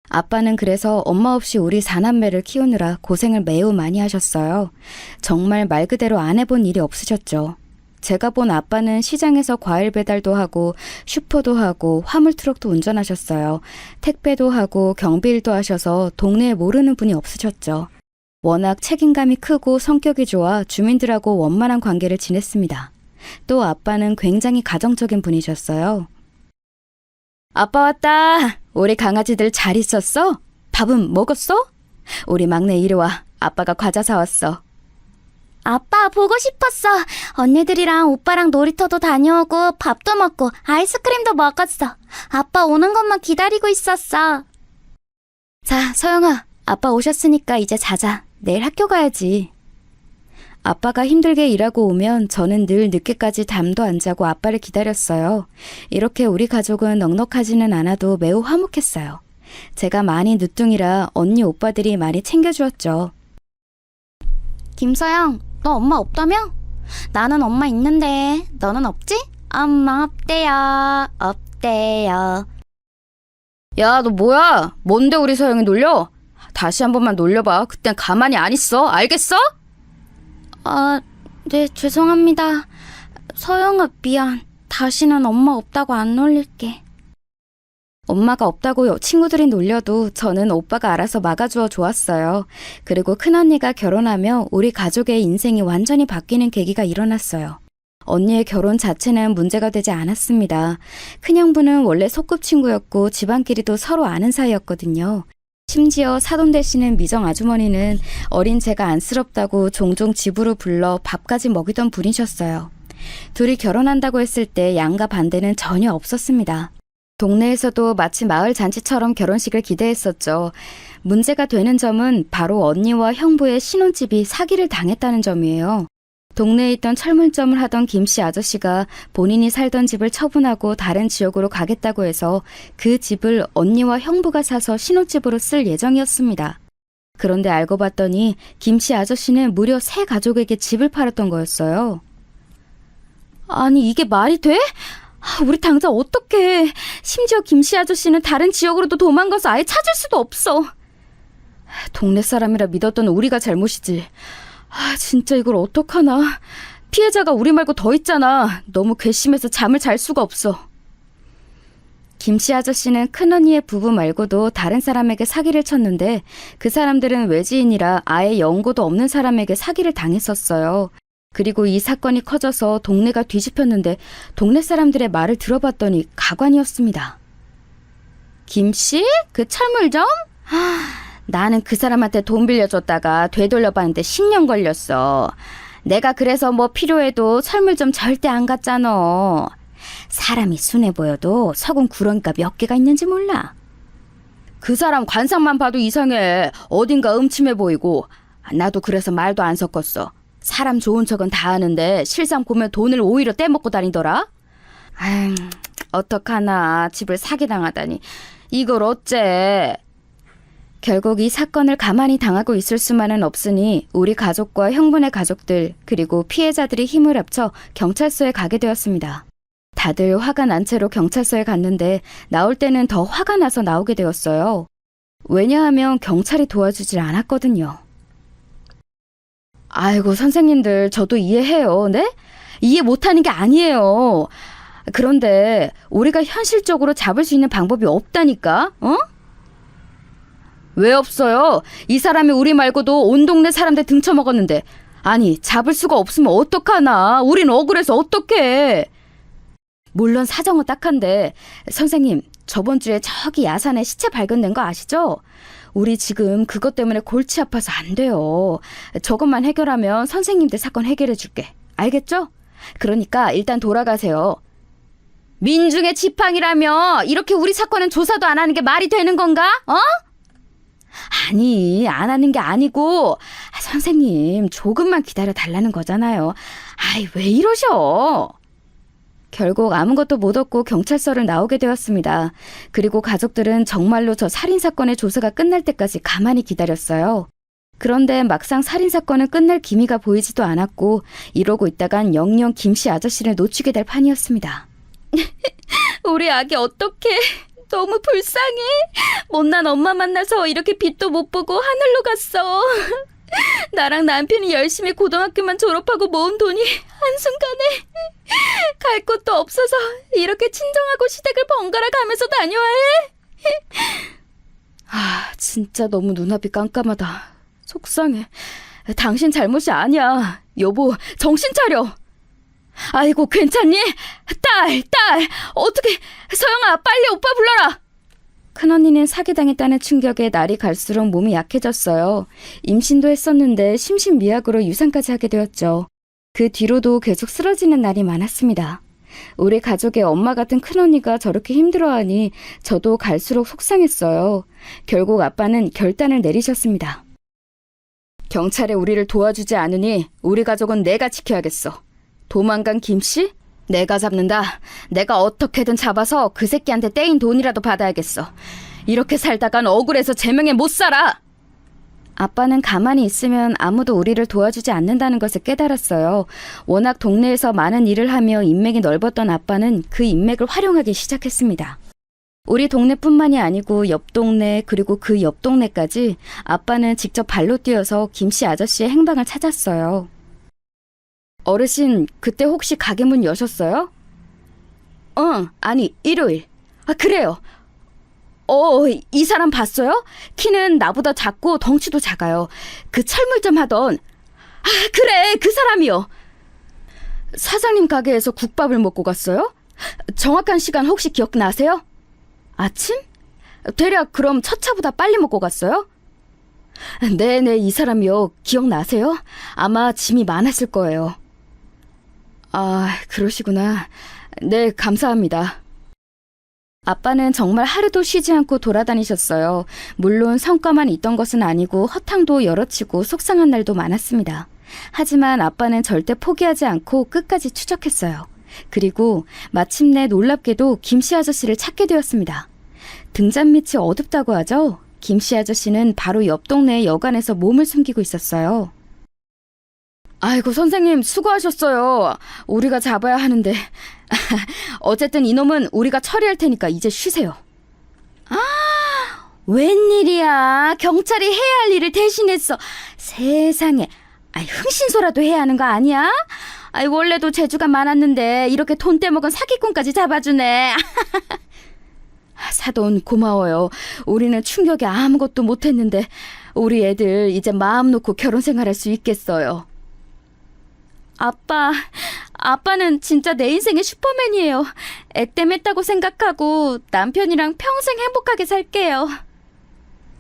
아빠는 그래서 엄마 없이 우리 4남매를 키우느라 고생을 매우 많이 하셨어요. 정말 말 그대로 안 해본 일이 없으셨죠. 제가 본 아빠는 시장에서 과일 배달도 하고 슈퍼도 하고 화물트럭도 운전하셨어요. 택배도 하고 경비일도 하셔서 동네에 모르는 분이 없으셨죠. 워낙 책임감이 크고 성격이 좋아 주민들하고 원만한 관계를 지냈습니다. 또 아빠는 굉장히 가정적인 분이셨어요. 아빠 왔다. 우리 강아지들 잘 있었어? 밥은 먹었어? 우리 막내 이리 와. 아빠가 과자 사왔어. 아빠 보고 싶었어. 언니들이랑 오빠랑 놀이터도 다녀오고 밥도 먹고 아이스크림도 먹었어. 아빠 오는 것만 기다리고 있었어. 자, 서영아. 아빠 오셨으니까 이제 자자. 내일 학교 가야지. 아빠가 힘들게 일하고 오면 저는 늘 늦게까지 잠도 안 자고 아빠를 기다렸어요. 이렇게 우리 가족은 넉넉하지는 않아도 매우 화목했어요. 제가 많이 늦둥이라 언니 오빠들이 많이 챙겨주었죠. 김서영, 너 엄마 없다며? 나는 엄마 있는데 너는 없지? 엄마 없대요. 없대요. 야, 너 뭐야? 뭔데 우리 서영이 놀려? 다시 한 번만 놀려봐. 그땐 가만히 안 있어. 알겠어? 네, 죄송합니다. 서영아, 미안. 다시는 엄마 없다고 안 놀릴게. 엄마가 없다고 친구들이 놀려도 저는 오빠가 알아서 막아주어 좋았어요. 그리고 큰언니가 결혼하며 우리 가족의 인생이 완전히 바뀌는 계기가 일어났어요. 언니의 결혼 자체는 문제가 되지 않았습니다. 큰형부는 원래 소꿉친구였고 집안끼리도 서로 아는 사이였거든요. 심지어 사돈 되시는 미정 아주머니는 어린 제가 안쓰럽다고 종종 집으로 불러 밥까지 먹이던 분이셨어요. 둘이 결혼한다고 했을 때 양가 반대는 전혀 없었습니다. 동네에서도 마치 마을 잔치처럼 결혼식을 기대했었죠. 문제가 되는 점은 바로 언니와 형부의 신혼집이 사기를 당했다는 점이에요. 동네에 있던 철물점을 하던 김씨 아저씨가 본인이 살던 집을 처분하고 다른 지역으로 가겠다고 해서 그 집을 언니와 형부가 사서 신혼집으로 쓸 예정이었습니다. 그런데 알고 봤더니 김씨 아저씨는 무려 세 가족에게 집을 팔았던 거였어요. 아니, 이게 말이 돼? 우리 당장 어떡해. 심지어 김씨 아저씨는 다른 지역으로도 도망가서 아예 찾을 수도 없어. 동네 사람이라 믿었던 우리가 잘못이지. 진짜 이걸 어떡하나. 피해자가 우리 말고 더 있잖아. 너무 괘씸해서 잠을 잘 수가 없어. 김씨 아저씨는 큰언니의 부부 말고도 다른 사람에게 사기를 쳤는데 그 사람들은 외지인이라 아예 연고도 없는 사람에게 사기를 당했었어요. 그리고 이 사건이 커져서 동네가 뒤집혔는데 동네 사람들의 말을 들어봤더니 가관이었습니다. 김씨? 그 철물점? 나는 그 사람한테 돈 빌려줬다가 되돌려봤는데 10년 걸렸어. 내가 그래서 뭐 필요해도 철물점 절대 안 갔잖아. 사람이 순해 보여도 속은 구렁이가 몇 개가 있는지 몰라. 그 사람 관상만 봐도 이상해. 어딘가 음침해 보이고. 나도 그래서 말도 안 섞었어. 사람 좋은 척은 다 하는데 실상 보면 돈을 오히려 떼먹고 다니더라. 어떡하나. 집을 사기당하다니. 이걸 어째. 결국 이 사건을 가만히 당하고 있을 수만은 없으니 우리 가족과 형부네 가족들 그리고 피해자들이 힘을 합쳐 경찰서에 가게 되었습니다. 다들 화가 난 채로 경찰서에 갔는데 나올 때는 더 화가 나서 나오게 되었어요. 왜냐하면 경찰이 도와주질 않았거든요. 아이고 선생님들 저도 이해해요. 네? 이해 못하는 게 아니에요. 그런데 우리가 현실적으로 잡을 수 있는 방법이 없다니까? 왜 없어요? 이 사람이 우리 말고도 온 동네 사람들 등쳐먹었는데 아니 잡을 수가 없으면 어떡하나. 우린 억울해서 어떡해. 물론 사정은 딱한데 선생님 저번 주에 저기 야산에 시체 발견된 거 아시죠? 우리 지금 그것 때문에 골치 아파서 안 돼요. 저것만 해결하면 선생님들 사건 해결해 줄게. 알겠죠? 그러니까 일단 돌아가세요. 민중의 지팡이라며 이렇게 우리 사건은 조사도 안 하는 게 말이 되는 건가? 아니 안 하는 게 아니고 선생님 조금만 기다려 달라는 거잖아요. 왜 이러셔. 결국 아무것도 못 얻고 경찰서를 나오게 되었습니다. 그리고 가족들은 정말로 저 살인사건의 조사가 끝날 때까지 가만히 기다렸어요. 그런데 막상 살인사건은 끝날 기미가 보이지도 않았고 이러고 있다간 영영 김씨 아저씨를 놓치게 될 판이었습니다. 우리 아기 어떡해. 너무 불쌍해. 못난 엄마 만나서 이렇게 빛도 못 보고 하늘로 갔어. 나랑 남편이 열심히 고등학교만 졸업하고 모은 돈이 한순간에 갈 곳도 없어서 이렇게 친정하고 시댁을 번갈아 가면서 다녀야 해. 진짜 너무 눈앞이 깜깜하다. 속상해. 당신 잘못이 아니야. 여보, 정신 차려. 아이고, 괜찮니? 딸, 어떻게, 서영아, 빨리 오빠 불러라. 큰언니는 사기당했다는 충격에 날이 갈수록 몸이 약해졌어요. 임신도 했었는데 심신미약으로 유산까지 하게 되었죠. 그 뒤로도 계속 쓰러지는 날이 많았습니다. 우리 가족의 엄마 같은 큰언니가 저렇게 힘들어하니 저도 갈수록 속상했어요. 결국 아빠는 결단을 내리셨습니다. 경찰에 우리를 도와주지 않으니 우리 가족은 내가 지켜야겠어. 도망간 김씨? 내가 잡는다. 내가 어떻게든 잡아서 그 새끼한테 떼인 돈이라도 받아야겠어. 이렇게 살다간 억울해서 제명에 못 살아. 아빠는 가만히 있으면 아무도 우리를 도와주지 않는다는 것을 깨달았어요. 워낙 동네에서 많은 일을 하며 인맥이 넓었던 아빠는 그 인맥을 활용하기 시작했습니다. 우리 동네뿐만이 아니고 옆 동네 그리고 그 옆 동네까지 아빠는 직접 발로 뛰어서 김씨 아저씨의 행방을 찾았어요. 어르신, 그때 혹시 가게 문 여셨어요? 아니, 일요일. 그래요. 이 사람 봤어요? 키는 나보다 작고 덩치도 작아요. 그 철물점 하던. 그래, 그 사람이요. 사장님 가게에서 국밥을 먹고 갔어요? 정확한 시간 혹시 기억나세요? 아침? 대략 그럼 첫 차보다 빨리 먹고 갔어요? 네네, 이 사람이요. 기억나세요? 아마 짐이 많았을 거예요. 그러시구나. 네, 감사합니다. 아빠는 정말 하루도 쉬지 않고 돌아다니셨어요. 물론 성과만 있던 것은 아니고 허탕도 열어치고 속상한 날도 많았습니다. 하지만 아빠는 절대 포기하지 않고 끝까지 추적했어요. 그리고 마침내 놀랍게도 김씨 아저씨를 찾게 되었습니다. 등잔밑이 어둡다고 하죠? 김씨 아저씨는 바로 옆 동네의 여관에서 몸을 숨기고 있었어요. 아이고, 선생님, 수고하셨어요. 우리가 잡아야 하는데. 어쨌든 이놈은 우리가 처리할 테니까 이제 쉬세요. 웬일이야. 경찰이 해야 할 일을 대신했어. 세상에. 흥신소라도 해야 하는 거 아니야? 원래도 재주가 많았는데 이렇게 돈 떼먹은 사기꾼까지 잡아주네. 사돈 고마워요. 우리는 충격에 아무것도 못했는데 우리 애들 이제 마음 놓고 결혼 생활할 수 있겠어요. 아빠는 진짜 내 인생의 슈퍼맨이에요. 액땜했다고 생각하고 남편이랑 평생 행복하게 살게요.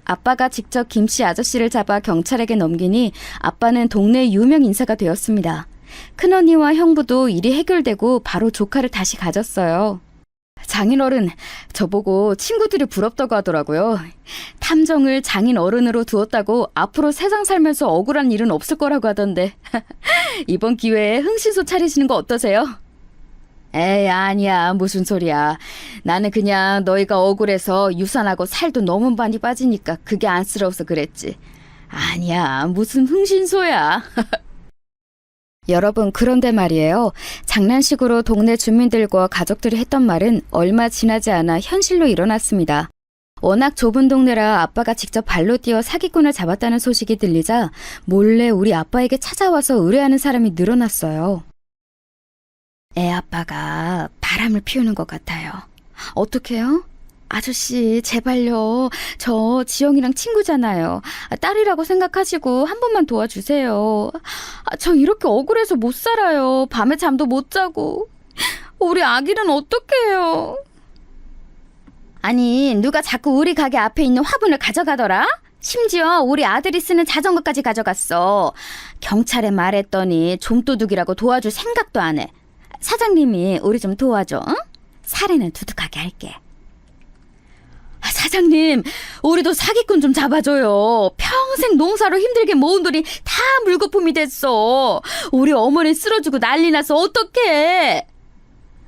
아빠가 직접 김씨 아저씨를 잡아 경찰에게 넘기니 아빠는 동네 유명 인사가 되었습니다. 큰언니와 형부도 일이 해결되고 바로 조카를 다시 가졌어요. 장인어른, 저보고 친구들이 부럽다고 하더라고요. 탐정을 장인어른으로 두었다고 앞으로 세상 살면서 억울한 일은 없을 거라고 하던데 이번 기회에 흥신소 차리시는 거 어떠세요? 에이, 아니야. 무슨 소리야. 나는 그냥 너희가 억울해서 유산하고 살도 너무 많이 빠지니까 그게 안쓰러워서 그랬지. 아니야. 무슨 흥신소야. 여러분, 그런데 말이에요. 장난식으로 동네 주민들과 가족들이 했던 말은 얼마 지나지 않아 현실로 일어났습니다. 워낙 좁은 동네라 아빠가 직접 발로 뛰어 사기꾼을 잡았다는 소식이 들리자 몰래 우리 아빠에게 찾아와서 의뢰하는 사람이 늘어났어요. 애 아빠가 바람을 피우는 것 같아요. 어떡해요? 아저씨, 제발요. 저 지영이랑 친구잖아요. 딸이라고 생각하시고 한 번만 도와주세요. 저 이렇게 억울해서 못 살아요. 밤에 잠도 못 자고. 우리 아기는 어떡해요? 아니, 누가 자꾸 우리 가게 앞에 있는 화분을 가져가더라? 심지어 우리 아들이 쓰는 자전거까지 가져갔어. 경찰에 말했더니 좀도둑이라고 도와줄 생각도 안 해. 사장님이 우리 좀 도와줘. 응? 사례는 두둑하게 할게. 사장님, 우리도 사기꾼 좀 잡아줘요. 평생 농사로 힘들게 모은 돈이 다 물거품이 됐어. 우리 어머니 쓰러지고 난리 나서 어떡해.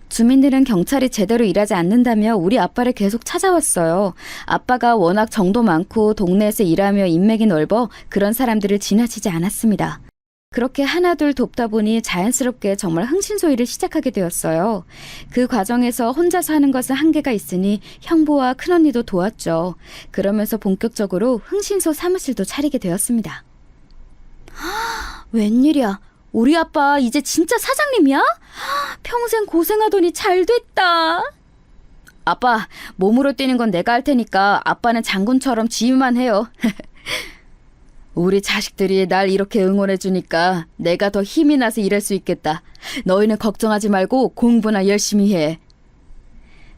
주민들은 경찰이 제대로 일하지 않는다며 우리 아빠를 계속 찾아왔어요. 아빠가 워낙 정도 많고 동네에서 일하며 인맥이 넓어 그런 사람들을 지나치지 않았습니다. 그렇게 하나둘 돕다 보니 자연스럽게 정말 흥신소 일을 시작하게 되었어요. 그 과정에서 혼자서 하는 것은 한계가 있으니 형부와 큰언니도 도왔죠. 그러면서 본격적으로 흥신소 사무실도 차리게 되었습니다. 웬일이야. 우리 아빠 이제 진짜 사장님이야? 평생 고생하더니 잘됐다. 아빠, 몸으로 뛰는 건 내가 할 테니까 아빠는 장군처럼 지휘만 해요. 우리 자식들이 날 이렇게 응원해주니까 내가 더 힘이 나서 일할 수 있겠다. 너희는 걱정하지 말고 공부나 열심히 해.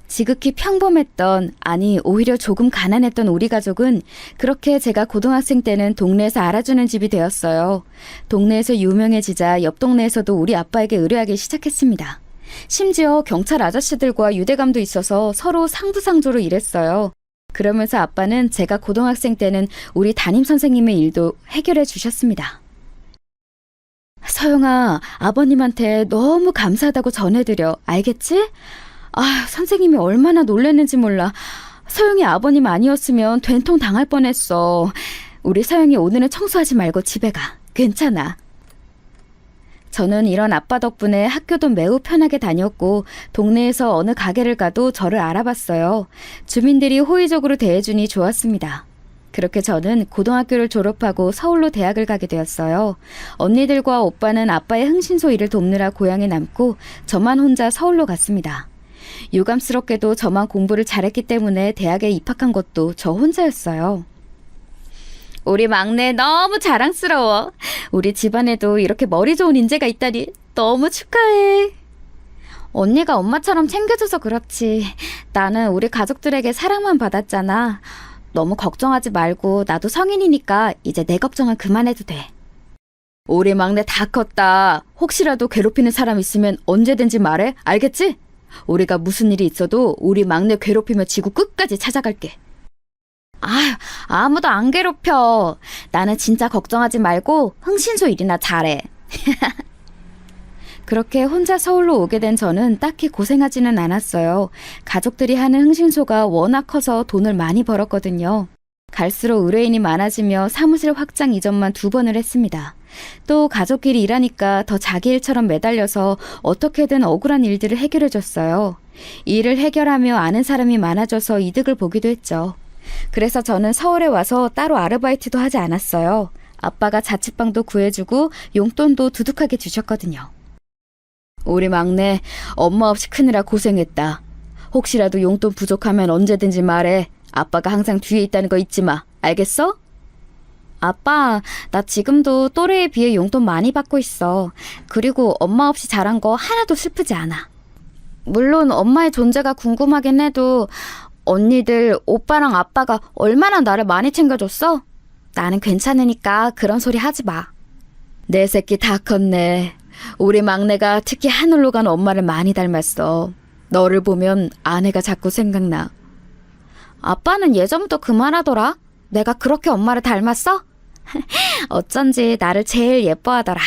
지극히 평범했던, 아니 오히려 조금 가난했던 우리 가족은 그렇게 제가 고등학생 때는 동네에서 알아주는 집이 되었어요. 동네에서 유명해지자 옆 동네에서도 우리 아빠에게 의뢰하기 시작했습니다. 심지어 경찰 아저씨들과 유대감도 있어서 서로 상부상조로 일했어요. 그러면서 아빠는 제가 고등학생 때는 우리 담임 선생님의 일도 해결해 주셨습니다. 서영아, 아버님한테 너무 감사하다고 전해드려. 알겠지? 선생님이 얼마나 놀랐는지 몰라. 서영이 아버님 아니었으면 된통 당할 뻔했어. 우리 서영이 오늘은 청소하지 말고 집에 가. 괜찮아. 저는 이런 아빠 덕분에 학교도 매우 편하게 다녔고 동네에서 어느 가게를 가도 저를 알아봤어요. 주민들이 호의적으로 대해주니 좋았습니다. 그렇게 저는 고등학교를 졸업하고 서울로 대학을 가게 되었어요. 언니들과 오빠는 아빠의 흥신소 일을 돕느라 고향에 남고 저만 혼자 서울로 갔습니다. 유감스럽게도 저만 공부를 잘했기 때문에 대학에 입학한 것도 저 혼자였어요. 우리 막내 너무 자랑스러워. 우리 집안에도 이렇게 머리 좋은 인재가 있다니 너무 축하해. 언니가 엄마처럼 챙겨줘서 그렇지. 나는 우리 가족들에게 사랑만 받았잖아. 너무 걱정하지 말고 나도 성인이니까 이제 내 걱정은 그만해도 돼. 우리 막내 다 컸다. 혹시라도 괴롭히는 사람 있으면 언제든지 말해. 알겠지? 우리가 무슨 일이 있어도 우리 막내 괴롭히며 지구 끝까지 찾아갈게. 아무도 안 괴롭혀. 나는 진짜 걱정하지 말고 흥신소 일이나 잘해. 그렇게 혼자 서울로 오게 된 저는 딱히 고생하지는 않았어요. 가족들이 하는 흥신소가 워낙 커서 돈을 많이 벌었거든요. 갈수록 의뢰인이 많아지며 사무실 확장 이전만 2번을 했습니다. 또 가족끼리 일하니까 더 자기 일처럼 매달려서 어떻게든 억울한 일들을 해결해줬어요. 일을 해결하며 아는 사람이 많아져서 이득을 보기도 했죠. 그래서 저는 서울에 와서 따로 아르바이트도 하지 않았어요. 아빠가 자취방도 구해주고 용돈도 두둑하게 주셨거든요. 우리 막내 엄마 없이 크느라 고생했다. 혹시라도 용돈 부족하면 언제든지 말해. 아빠가 항상 뒤에 있다는 거 잊지 마. 알겠어? 아빠, 나 지금도 또래에 비해 용돈 많이 받고 있어. 그리고 엄마 없이 자란 거 하나도 슬프지 않아. 물론 엄마의 존재가 궁금하긴 해도 언니들, 오빠랑 아빠가 얼마나 나를 많이 챙겨줬어? 나는 괜찮으니까 그런 소리 하지 마. 내 새끼 다 컸네. 우리 막내가 특히 하늘로 간 엄마를 많이 닮았어. 너를 보면 아내가 자꾸 생각나. 아빠는 예전부터 그 말하더라. 내가 그렇게 엄마를 닮았어? 어쩐지 나를 제일 예뻐하더라.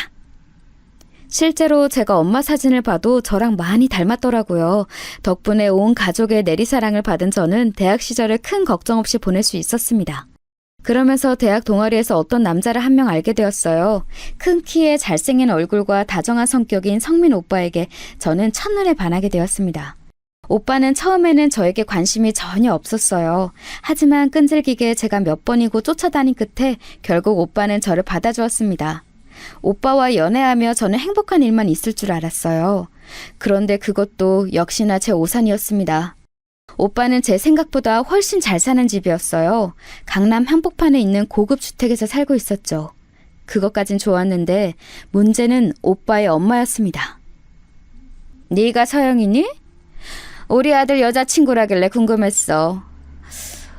실제로 제가 엄마 사진을 봐도 저랑 많이 닮았더라고요. 덕분에 온 가족의 내리사랑을 받은 저는 대학 시절을 큰 걱정 없이 보낼 수 있었습니다. 그러면서 대학 동아리에서 어떤 남자를 한 명 알게 되었어요. 큰 키에 잘생긴 얼굴과 다정한 성격인 성민 오빠에게 저는 첫눈에 반하게 되었습니다. 오빠는 처음에는 저에게 관심이 전혀 없었어요. 하지만 끈질기게 제가 몇 번이고 쫓아다닌 끝에 결국 오빠는 저를 받아주었습니다. 오빠와 연애하며 저는 행복한 일만 있을 줄 알았어요. 그런데 그것도 역시나 제 오산이었습니다. 오빠는 제 생각보다 훨씬 잘 사는 집이었어요. 강남 한복판에 있는 고급 주택에서 살고 있었죠. 그것까진 좋았는데 문제는 오빠의 엄마였습니다. 네가 서영이니? 우리 아들 여자친구라길래 궁금했어.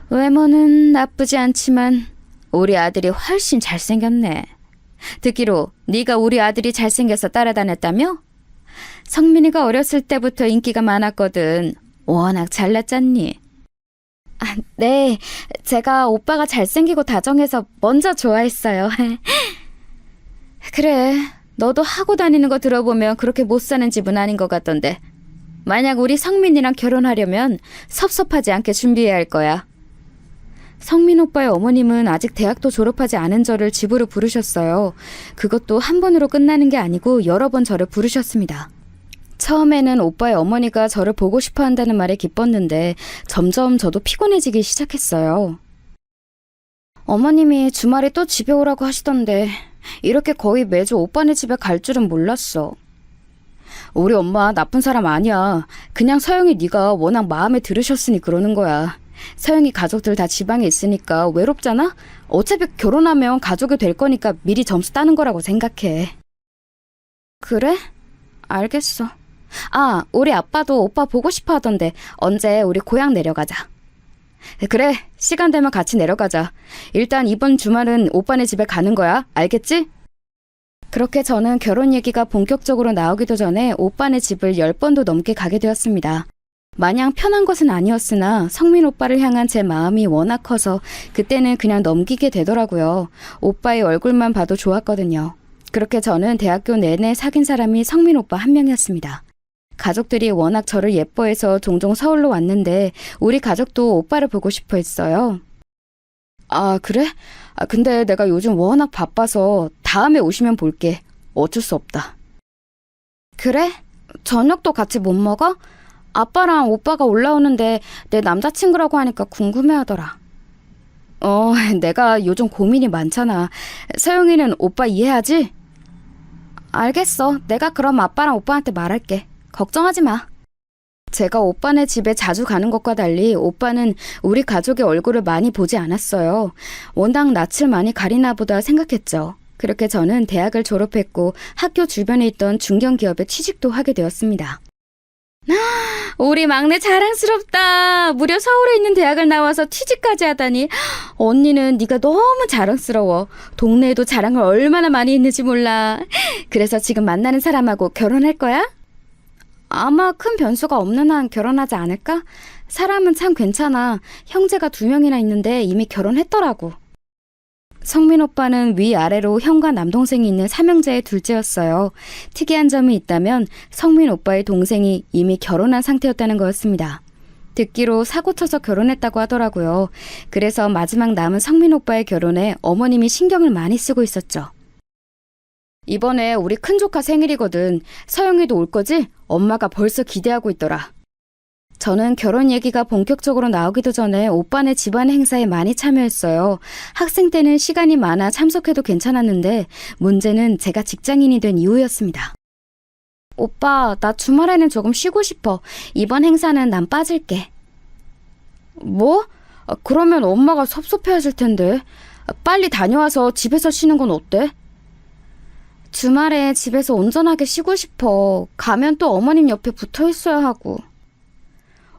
외모는 나쁘지 않지만 우리 아들이 훨씬 잘생겼네. 듣기로 네가 우리 아들이 잘생겨서 따라다녔다며? 성민이가 어렸을 때부터 인기가 많았거든. 워낙 잘났잖니? 아, 네, 제가 오빠가 잘생기고 다정해서 먼저 좋아했어요. 그래, 너도 하고 다니는 거 들어보면 그렇게 못 사는 집은 아닌 것 같던데. 만약 우리 성민이랑 결혼하려면 섭섭하지 않게 준비해야 할 거야. 성민 오빠의 어머님은 아직 대학도 졸업하지 않은 저를 집으로 부르셨어요. 그것도 한 번으로 끝나는 게 아니고 여러 번 저를 부르셨습니다. 처음에는 오빠의 어머니가 저를 보고 싶어 한다는 말에 기뻤는데 점점 저도 피곤해지기 시작했어요. 어머님이 주말에 또 집에 오라고 하시던데 이렇게 거의 매주 오빠네 집에 갈 줄은 몰랐어. 우리 엄마 나쁜 사람 아니야. 그냥 서영이 네가 워낙 마음에 들으셨으니 그러는 거야. 서영이 가족들 다 지방에 있으니까 외롭잖아? 어차피 결혼하면 가족이 될 거니까 미리 점수 따는 거라고 생각해. 그래? 알겠어. 아, 우리 아빠도 오빠 보고 싶어 하던데 언제 우리 고향 내려가자. 그래, 시간 되면 같이 내려가자. 일단 이번 주말은 오빠네 집에 가는 거야. 알겠지? 그렇게 저는 결혼 얘기가 본격적으로 나오기도 전에 오빠네 집을 10번도 넘게 가게 되었습니다. 마냥 편한 것은 아니었으나 성민 오빠를 향한 제 마음이 워낙 커서 그때는 그냥 넘기게 되더라고요. 오빠의 얼굴만 봐도 좋았거든요. 그렇게 저는 대학교 내내 사귄 사람이 성민 오빠 한 명이었습니다. 가족들이 워낙 저를 예뻐해서 종종 서울로 왔는데 우리 가족도 오빠를 보고 싶어 했어요. 아, 그래? 근데 내가 요즘 워낙 바빠서 다음에 오시면 볼게. 어쩔 수 없다. 그래? 저녁도 같이 못 먹어? 아빠랑 오빠가 올라오는데 내 남자친구라고 하니까 궁금해하더라. 내가 요즘 고민이 많잖아. 서영이는 오빠 이해하지? 알겠어. 내가 그럼 아빠랑 오빠한테 말할게. 걱정하지 마. 제가 오빠네 집에 자주 가는 것과 달리 오빠는 우리 가족의 얼굴을 많이 보지 않았어요. 워낙 낯을 많이 가리나 보다 생각했죠. 그렇게 저는 대학을 졸업했고 학교 주변에 있던 중견기업에 취직도 하게 되었습니다. 우리 막내 자랑스럽다. 무려 서울에 있는 대학을 나와서 취직까지 하다니. 언니는 네가 너무 자랑스러워. 동네에도 자랑을 얼마나 많이 했는지 몰라. 그래서 지금 만나는 사람하고 결혼할 거야? 아마 큰 변수가 없는 한 결혼하지 않을까? 사람은 참 괜찮아. 형제가 2명이나 있는데 이미 결혼했더라고. 성민 오빠는 위아래로 형과 남동생이 있는 삼형제의 둘째였어요. 특이한 점이 있다면 성민 오빠의 동생이 이미 결혼한 상태였다는 거였습니다. 듣기로 사고 쳐서 결혼했다고 하더라고요. 그래서 마지막 남은 성민 오빠의 결혼에 어머님이 신경을 많이 쓰고 있었죠. 이번에 우리 큰 조카 생일이거든. 서영이도 올 거지? 엄마가 벌써 기대하고 있더라. 저는 결혼 얘기가 본격적으로 나오기도 전에 오빠네 집안 행사에 많이 참여했어요. 학생 때는 시간이 많아 참석해도 괜찮았는데 문제는 제가 직장인이 된 이후였습니다. 오빠, 나 주말에는 조금 쉬고 싶어. 이번 행사는 난 빠질게. 뭐? 그러면 엄마가 섭섭해하실 텐데. 빨리 다녀와서 집에서 쉬는 건 어때? 주말에 집에서 온전하게 쉬고 싶어. 가면 또 어머님 옆에 붙어 있어야 하고.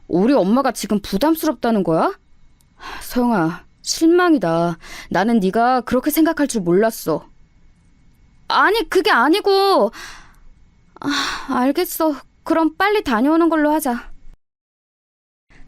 우리 엄마가 지금 부담스럽다는 거야? 서영아, 실망이다. 나는 네가 그렇게 생각할 줄 몰랐어. 아니, 그게 아니고... 알겠어. 그럼 빨리 다녀오는 걸로 하자.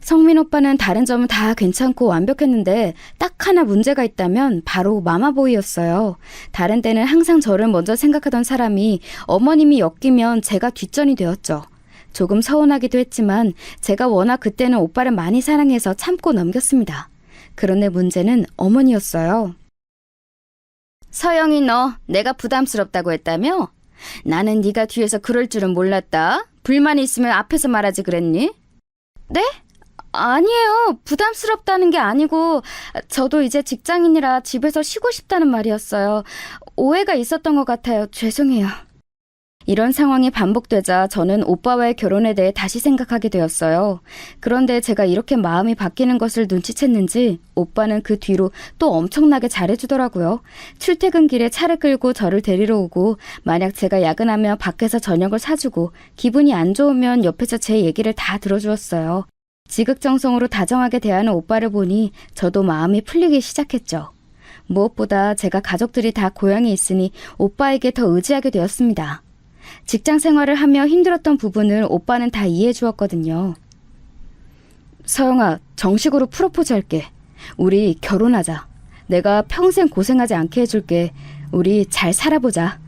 성민 오빠는 다른 점은 다 괜찮고 완벽했는데 딱 하나 문제가 있다면 바로 마마보이였어요. 다른 때는 항상 저를 먼저 생각하던 사람이 어머님이 엮이면 제가 뒷전이 되었죠. 조금 서운하기도 했지만 제가 워낙 그때는 오빠를 많이 사랑해서 참고 넘겼습니다. 그런데 문제는 어머니였어요. 서영이, 너 내가 부담스럽다고 했다며? 나는 네가 뒤에서 그럴 줄은 몰랐다. 불만이 있으면 앞에서 말하지 그랬니? 네? 아니에요. 부담스럽다는 게 아니고 저도 이제 직장인이라 집에서 쉬고 싶다는 말이었어요. 오해가 있었던 것 같아요. 죄송해요. 이런 상황이 반복되자 저는 오빠와의 결혼에 대해 다시 생각하게 되었어요. 그런데 제가 이렇게 마음이 바뀌는 것을 눈치챘는지 오빠는 그 뒤로 또 엄청나게 잘해주더라고요. 출퇴근길에 차를 끌고 저를 데리러 오고 만약 제가 야근하면 밖에서 저녁을 사주고 기분이 안 좋으면 옆에서 제 얘기를 다 들어주었어요. 지극정성으로 다정하게 대하는 오빠를 보니 저도 마음이 풀리기 시작했죠. 무엇보다 제가 가족들이 다 고향에 있으니 오빠에게 더 의지하게 되었습니다. 직장 생활을 하며 힘들었던 부분을 오빠는 다 이해해 주었거든요. 서영아, 정식으로 프로포즈 할게. 우리 결혼하자. 내가 평생 고생하지 않게 해줄게. 우리 잘 살아보자.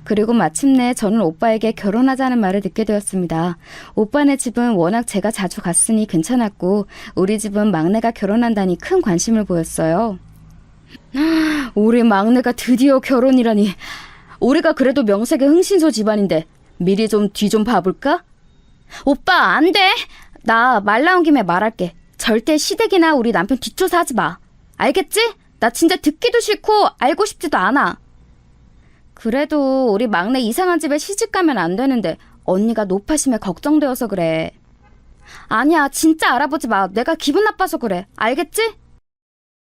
그리고 마침내 저는 오빠에게 결혼하자는 말을 듣게 되었습니다. 오빠네 집은 워낙 제가 자주 갔으니 괜찮았고 우리 집은 막내가 결혼한다니 큰 관심을 보였어요. 우리 막내가 드디어 결혼이라니. 우리가 그래도 명색의 흥신소 집안인데 미리 좀 뒤 좀 봐볼까? 오빠, 안 돼. 나 말 나온 김에 말할게. 절대 시댁이나 우리 남편 뒷조사하지 마. 알겠지? 나 진짜 듣기도 싫고 알고 싶지도 않아. 그래도 우리 막내 이상한 집에 시집 가면 안 되는데 언니가 노파심에 걱정되어서 그래. 아니야, 진짜 알아보지 마. 내가 기분 나빠서 그래. 알겠지?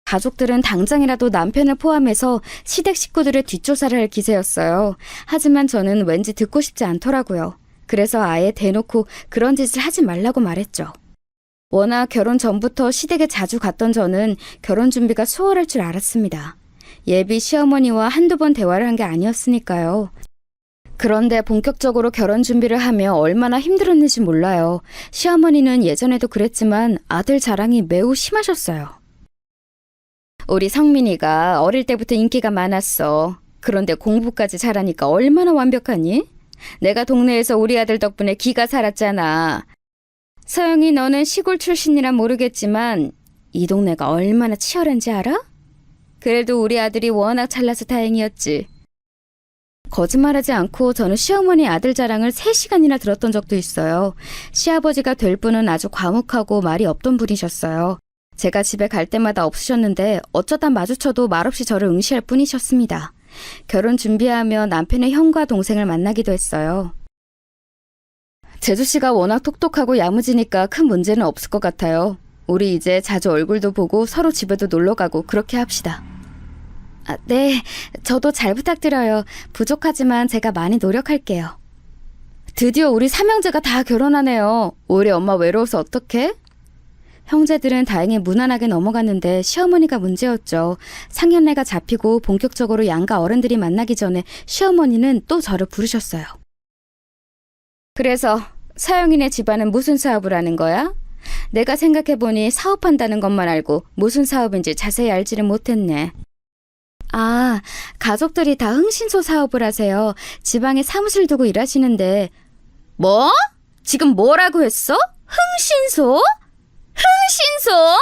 가족들은 당장이라도 남편을 포함해서 시댁 식구들의 뒷조사를 할 기세였어요. 하지만 저는 왠지 듣고 싶지 않더라고요. 그래서 아예 대놓고 그런 짓을 하지 말라고 말했죠. 워낙 결혼 전부터 시댁에 자주 갔던 저는 결혼 준비가 수월할 줄 알았습니다. 예비 시어머니와 한두 번 대화를 한 게 아니었으니까요. 그런데 본격적으로 결혼 준비를 하며 얼마나 힘들었는지 몰라요. 시어머니는 예전에도 그랬지만 아들 자랑이 매우 심하셨어요. 우리 성민이가 어릴 때부터 인기가 많았어. 그런데 공부까지 잘하니까 얼마나 완벽하니? 내가 동네에서 우리 아들 덕분에 기가 살았잖아. 서영이, 너는 시골 출신이라 모르겠지만 이 동네가 얼마나 치열한지 알아? 그래도 우리 아들이 워낙 잘나서 다행이었지. 거짓말하지 않고 저는 시어머니 아들 자랑을 3시간이나 들었던 적도 있어요. 시아버지가 될 분은 아주 과묵하고 말이 없던 분이셨어요. 제가 집에 갈 때마다 없으셨는데 어쩌다 마주쳐도 말없이 저를 응시할 뿐이셨습니다. 결혼 준비하며 남편의 형과 동생을 만나기도 했어요. 재수씨가 워낙 똑똑하고 야무지니까 큰 문제는 없을 것 같아요. 우리 이제 자주 얼굴도 보고 서로 집에도 놀러가고 그렇게 합시다. 네, 저도 잘 부탁드려요. 부족하지만 제가 많이 노력할게요. 드디어 우리 삼형제가 다 결혼하네요. 우리 엄마 외로워서 어떡해? 형제들은 다행히 무난하게 넘어갔는데 시어머니가 문제였죠. 상견례가 잡히고 본격적으로 양가 어른들이 만나기 전에 시어머니는 또 저를 부르셨어요. 그래서 서영이네 집안은 무슨 사업을 하는 거야? 내가 생각해보니 사업한다는 것만 알고 무슨 사업인지 자세히 알지를 못했네. 아, 가족들이 다 흥신소 사업을 하세요. 지방에 사무실 두고 일하시는데. 뭐? 지금 뭐라고 했어? 흥신소? 흥신소?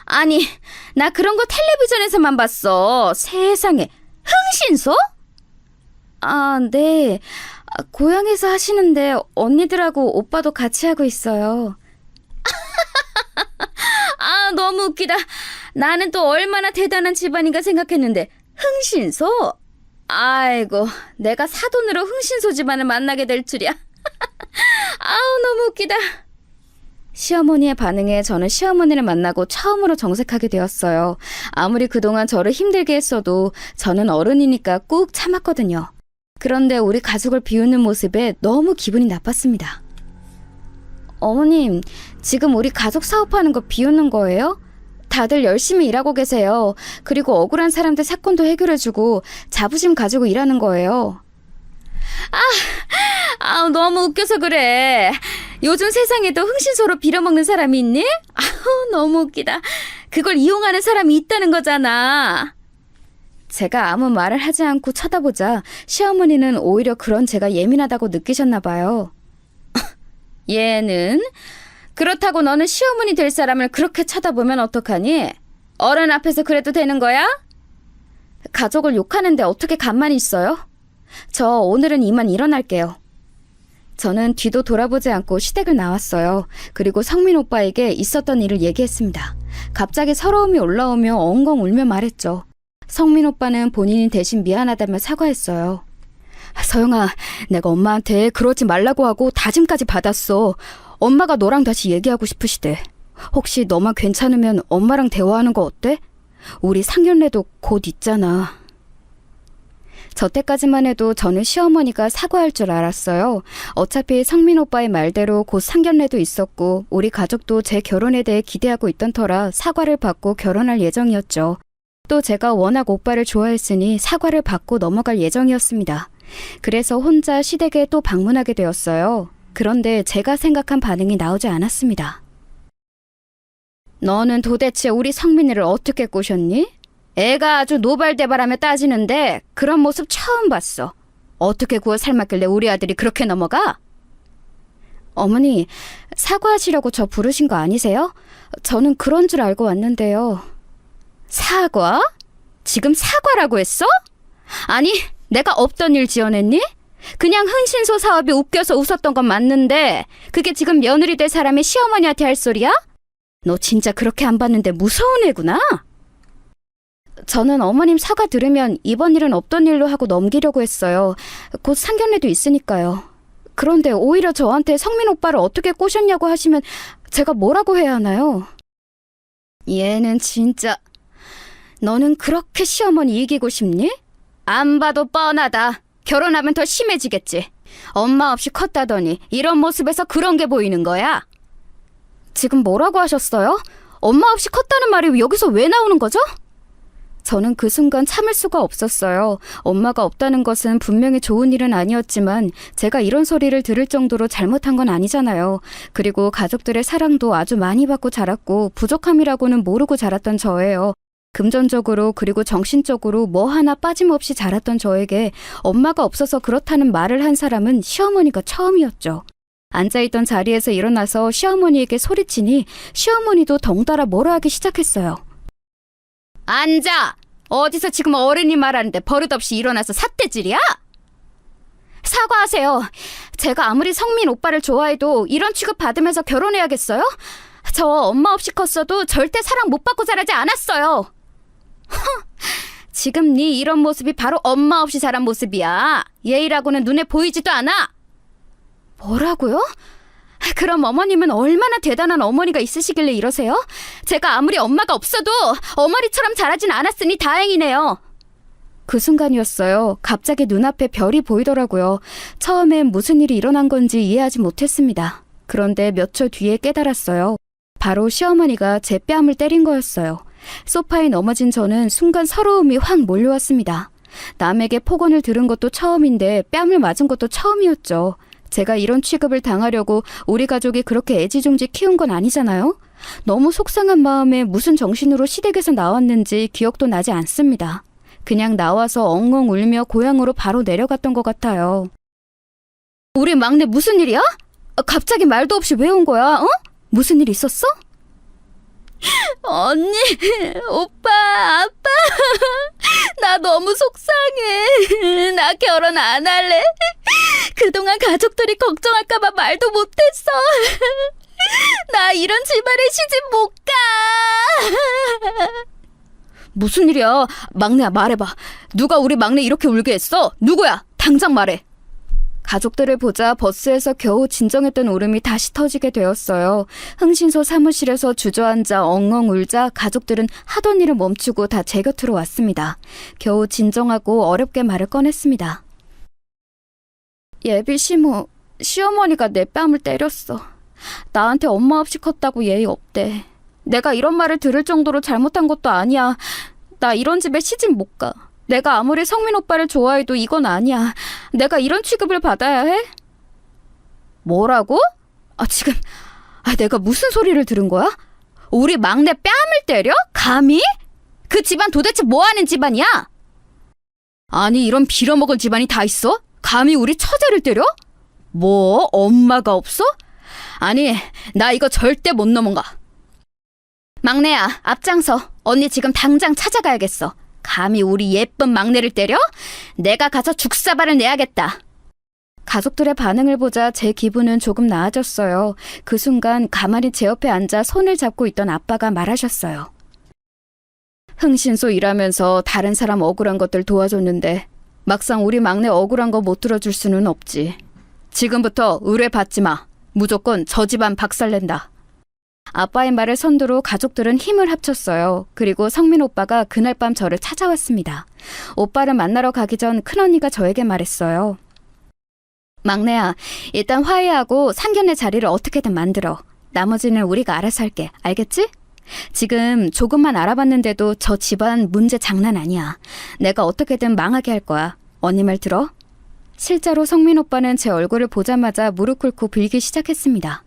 아니, 나 그런 거 텔레비전에서만 봤어. 세상에, 흥신소? 아, 네. 고향에서 하시는데 언니들하고 오빠도 같이 하고 있어요. 아, 너무 웃기다. 나는 또 얼마나 대단한 집안인가 생각했는데 흥신소? 아이고, 내가 사돈으로 흥신소 집안을 만나게 될 줄이야. 아우, 너무 웃기다. 시어머니의 반응에 저는 시어머니를 만나고 처음으로 정색하게 되었어요. 아무리 그동안 저를 힘들게 했어도 저는 어른이니까 꾹 참았거든요. 그런데 우리 가족을 비우는 모습에 너무 기분이 나빴습니다. 어머님, 지금 우리 가족 사업하는 거 비우는 거예요? 다들 열심히 일하고 계세요. 그리고 억울한 사람들 사건도 해결해주고 자부심 가지고 일하는 거예요. 너무 웃겨서 그래. 요즘 세상에도 흥신소로 빌어먹는 사람이 있니? 너무 웃기다. 그걸 이용하는 사람이 있다는 거잖아. 제가 아무 말을 하지 않고 쳐다보자 시어머니는 오히려 그런 제가 예민하다고 느끼셨나 봐요. 얘는? 그렇다고 너는 시어머니 될 사람을 그렇게 쳐다보면 어떡하니? 어른 앞에서 그래도 되는 거야? 가족을 욕하는데 어떻게 가만히 있어요? 저 오늘은 이만 일어날게요. 저는 뒤도 돌아보지 않고 시댁을 나왔어요. 그리고 성민 오빠에게 있었던 일을 얘기했습니다. 갑자기 서러움이 올라오며 엉엉 울며 말했죠. 성민 오빠는 본인이 대신 미안하다며 사과했어요. 서영아, 내가 엄마한테 그러지 말라고 하고 다짐까지 받았어. 엄마가 너랑 다시 얘기하고 싶으시대. 혹시 너만 괜찮으면 엄마랑 대화하는 거 어때? 우리 상견례도 곧 있잖아. 저 때까지만 해도 저는 시어머니가 사과할 줄 알았어요. 어차피 성민 오빠의 말대로 곧 상견례도 있었고 우리 가족도 제 결혼에 대해 기대하고 있던 터라 사과를 받고 결혼할 예정이었죠. 또 제가 워낙 오빠를 좋아했으니 사과를 받고 넘어갈 예정이었습니다. 그래서 혼자 시댁에 또 방문하게 되었어요. 그런데 제가 생각한 반응이 나오지 않았습니다. 너는 도대체 우리 성민이를 어떻게 꼬셨니? 애가 아주 노발대발하며 따지는데 그런 모습 처음 봤어. 어떻게 구워 삶았길래 우리 아들이 그렇게 넘어가? 어머니, 사과하시려고 저 부르신 거 아니세요? 저는 그런 줄 알고 왔는데요. 사과? 지금 사과라고 했어? 아니, 내가 없던 일 지어냈니? 그냥 흥신소 사업이 웃겨서 웃었던 건 맞는데 그게 지금 며느리 될 사람이 시어머니한테 할 소리야? 너 진짜 그렇게 안 봤는데 무서운 애구나? 저는 어머님 사과 들으면 이번 일은 없던 일로 하고 넘기려고 했어요. 곧 상견례도 있으니까요. 그런데 오히려 저한테 성민 오빠를 어떻게 꼬셨냐고 하시면 제가 뭐라고 해야 하나요? 얘는 진짜... 너는 그렇게 시어머니 이기고 싶니? 안 봐도 뻔하다. 결혼하면 더 심해지겠지. 엄마 없이 컸다더니 이런 모습에서 그런 게 보이는 거야? 지금 뭐라고 하셨어요? 엄마 없이 컸다는 말이 여기서 왜 나오는 거죠? 저는 그 순간 참을 수가 없었어요. 엄마가 없다는 것은 분명히 좋은 일은 아니었지만 제가 이런 소리를 들을 정도로 잘못한 건 아니잖아요. 그리고 가족들의 사랑도 아주 많이 받고 자랐고 부족함이라고는 모르고 자랐던 저예요. 금전적으로 그리고 정신적으로 뭐 하나 빠짐없이 자랐던 저에게 엄마가 없어서 그렇다는 말을 한 사람은 시어머니가 처음이었죠. 앉아있던 자리에서 일어나서 시어머니에게 소리치니 시어머니도 덩달아 뭐라 하기 시작했어요. 앉아! 어디서 지금 어른이 말하는데 버릇없이 일어나서 삿대질이야? 사과하세요. 제가 아무리 성민 오빠를 좋아해도 이런 취급 받으면서 결혼해야겠어요? 저 엄마 없이 컸어도 절대 사랑 못 받고 자라지 않았어요. 지금 네 이런 모습이 바로 엄마 없이 자란 모습이야. 예의라고는 눈에 보이지도 않아. 뭐라고요? 그럼 어머님은 얼마나 대단한 어머니가 있으시길래 이러세요? 제가 아무리 엄마가 없어도 어머니처럼 자라진 않았으니 다행이네요. 그 순간이었어요. 갑자기 눈앞에 별이 보이더라고요. 처음엔 무슨 일이 일어난 건지 이해하지 못했습니다. 그런데 몇 초 뒤에 깨달았어요. 바로 시어머니가 제 뺨을 때린 거였어요. 소파에 넘어진 저는 순간 서러움이 확 몰려왔습니다. 남에게 폭언을 들은 것도 처음인데 뺨을 맞은 것도 처음이었죠. 제가 이런 취급을 당하려고 우리 가족이 그렇게 애지중지 키운 건 아니잖아요. 너무 속상한 마음에 무슨 정신으로 시댁에서 나왔는지 기억도 나지 않습니다. 그냥 나와서 엉엉 울며 고향으로 바로 내려갔던 것 같아요. 우리 막내 무슨 일이야? 갑자기 말도 없이 왜 온 거야? 어? 무슨 일 있었어? 언니, 오빠, 아빠, 나 너무 속상해. 나 결혼 안 할래. 그동안 가족들이 걱정할까봐 말도 못했어. 나 이런 집안에 시집 못 가. 무슨 일이야? 막내야, 말해봐. 누가 우리 막내 이렇게 울게 했어? 누구야? 당장 말해. 가족들을 보자 버스에서 겨우 진정했던 울음이 다시 터지게 되었어요. 흥신소 사무실에서 주저앉아 엉엉 울자 가족들은 하던 일을 멈추고 다 제 곁으로 왔습니다. 겨우 진정하고 어렵게 말을 꺼냈습니다. 예비 시모, 시어머니가 내 뺨을 때렸어. 나한테 엄마 없이 컸다고 예의 없대. 내가 이런 말을 들을 정도로 잘못한 것도 아니야. 나 이런 집에 시집 못 가. 내가 아무리 성민 오빠를 좋아해도 이건 아니야. 내가 이런 취급을 받아야 해? 뭐라고? 지금 내가 무슨 소리를 들은 거야? 우리 막내 뺨을 때려? 감히? 그 집안 도대체 뭐하는 집안이야? 아니, 이런 빌어먹은 집안이 다 있어? 감히 우리 처제를 때려? 뭐? 엄마가 없어? 아니, 나 이거 절대 못 넘어가. 막내야, 앞장서. 언니 지금 당장 찾아가야겠어. 감히 우리 예쁜 막내를 때려? 내가 가서 죽사발을 내야겠다. 가족들의 반응을 보자 제 기분은 조금 나아졌어요. 그 순간 가만히 제 옆에 앉아 손을 잡고 있던 아빠가 말하셨어요. 흥신소 일하면서 다른 사람 억울한 것들 도와줬는데 막상 우리 막내 억울한 거 못 들어줄 수는 없지. 지금부터 의뢰 받지 마. 무조건 저 집안 박살낸다. 아빠의 말을 선두로 가족들은 힘을 합쳤어요. 그리고 성민 오빠가 그날 밤 저를 찾아왔습니다. 오빠를 만나러 가기 전 큰언니가 저에게 말했어요. 막내야, 일단 화해하고 상견례 자리를 어떻게든 만들어. 나머지는 우리가 알아서 할게. 알겠지? 지금 조금만 알아봤는데도 저 집안 문제 장난 아니야. 내가 어떻게든 망하게 할 거야. 언니 말 들어? 실제로 성민 오빠는 제 얼굴을 보자마자 무릎 꿇고 빌기 시작했습니다.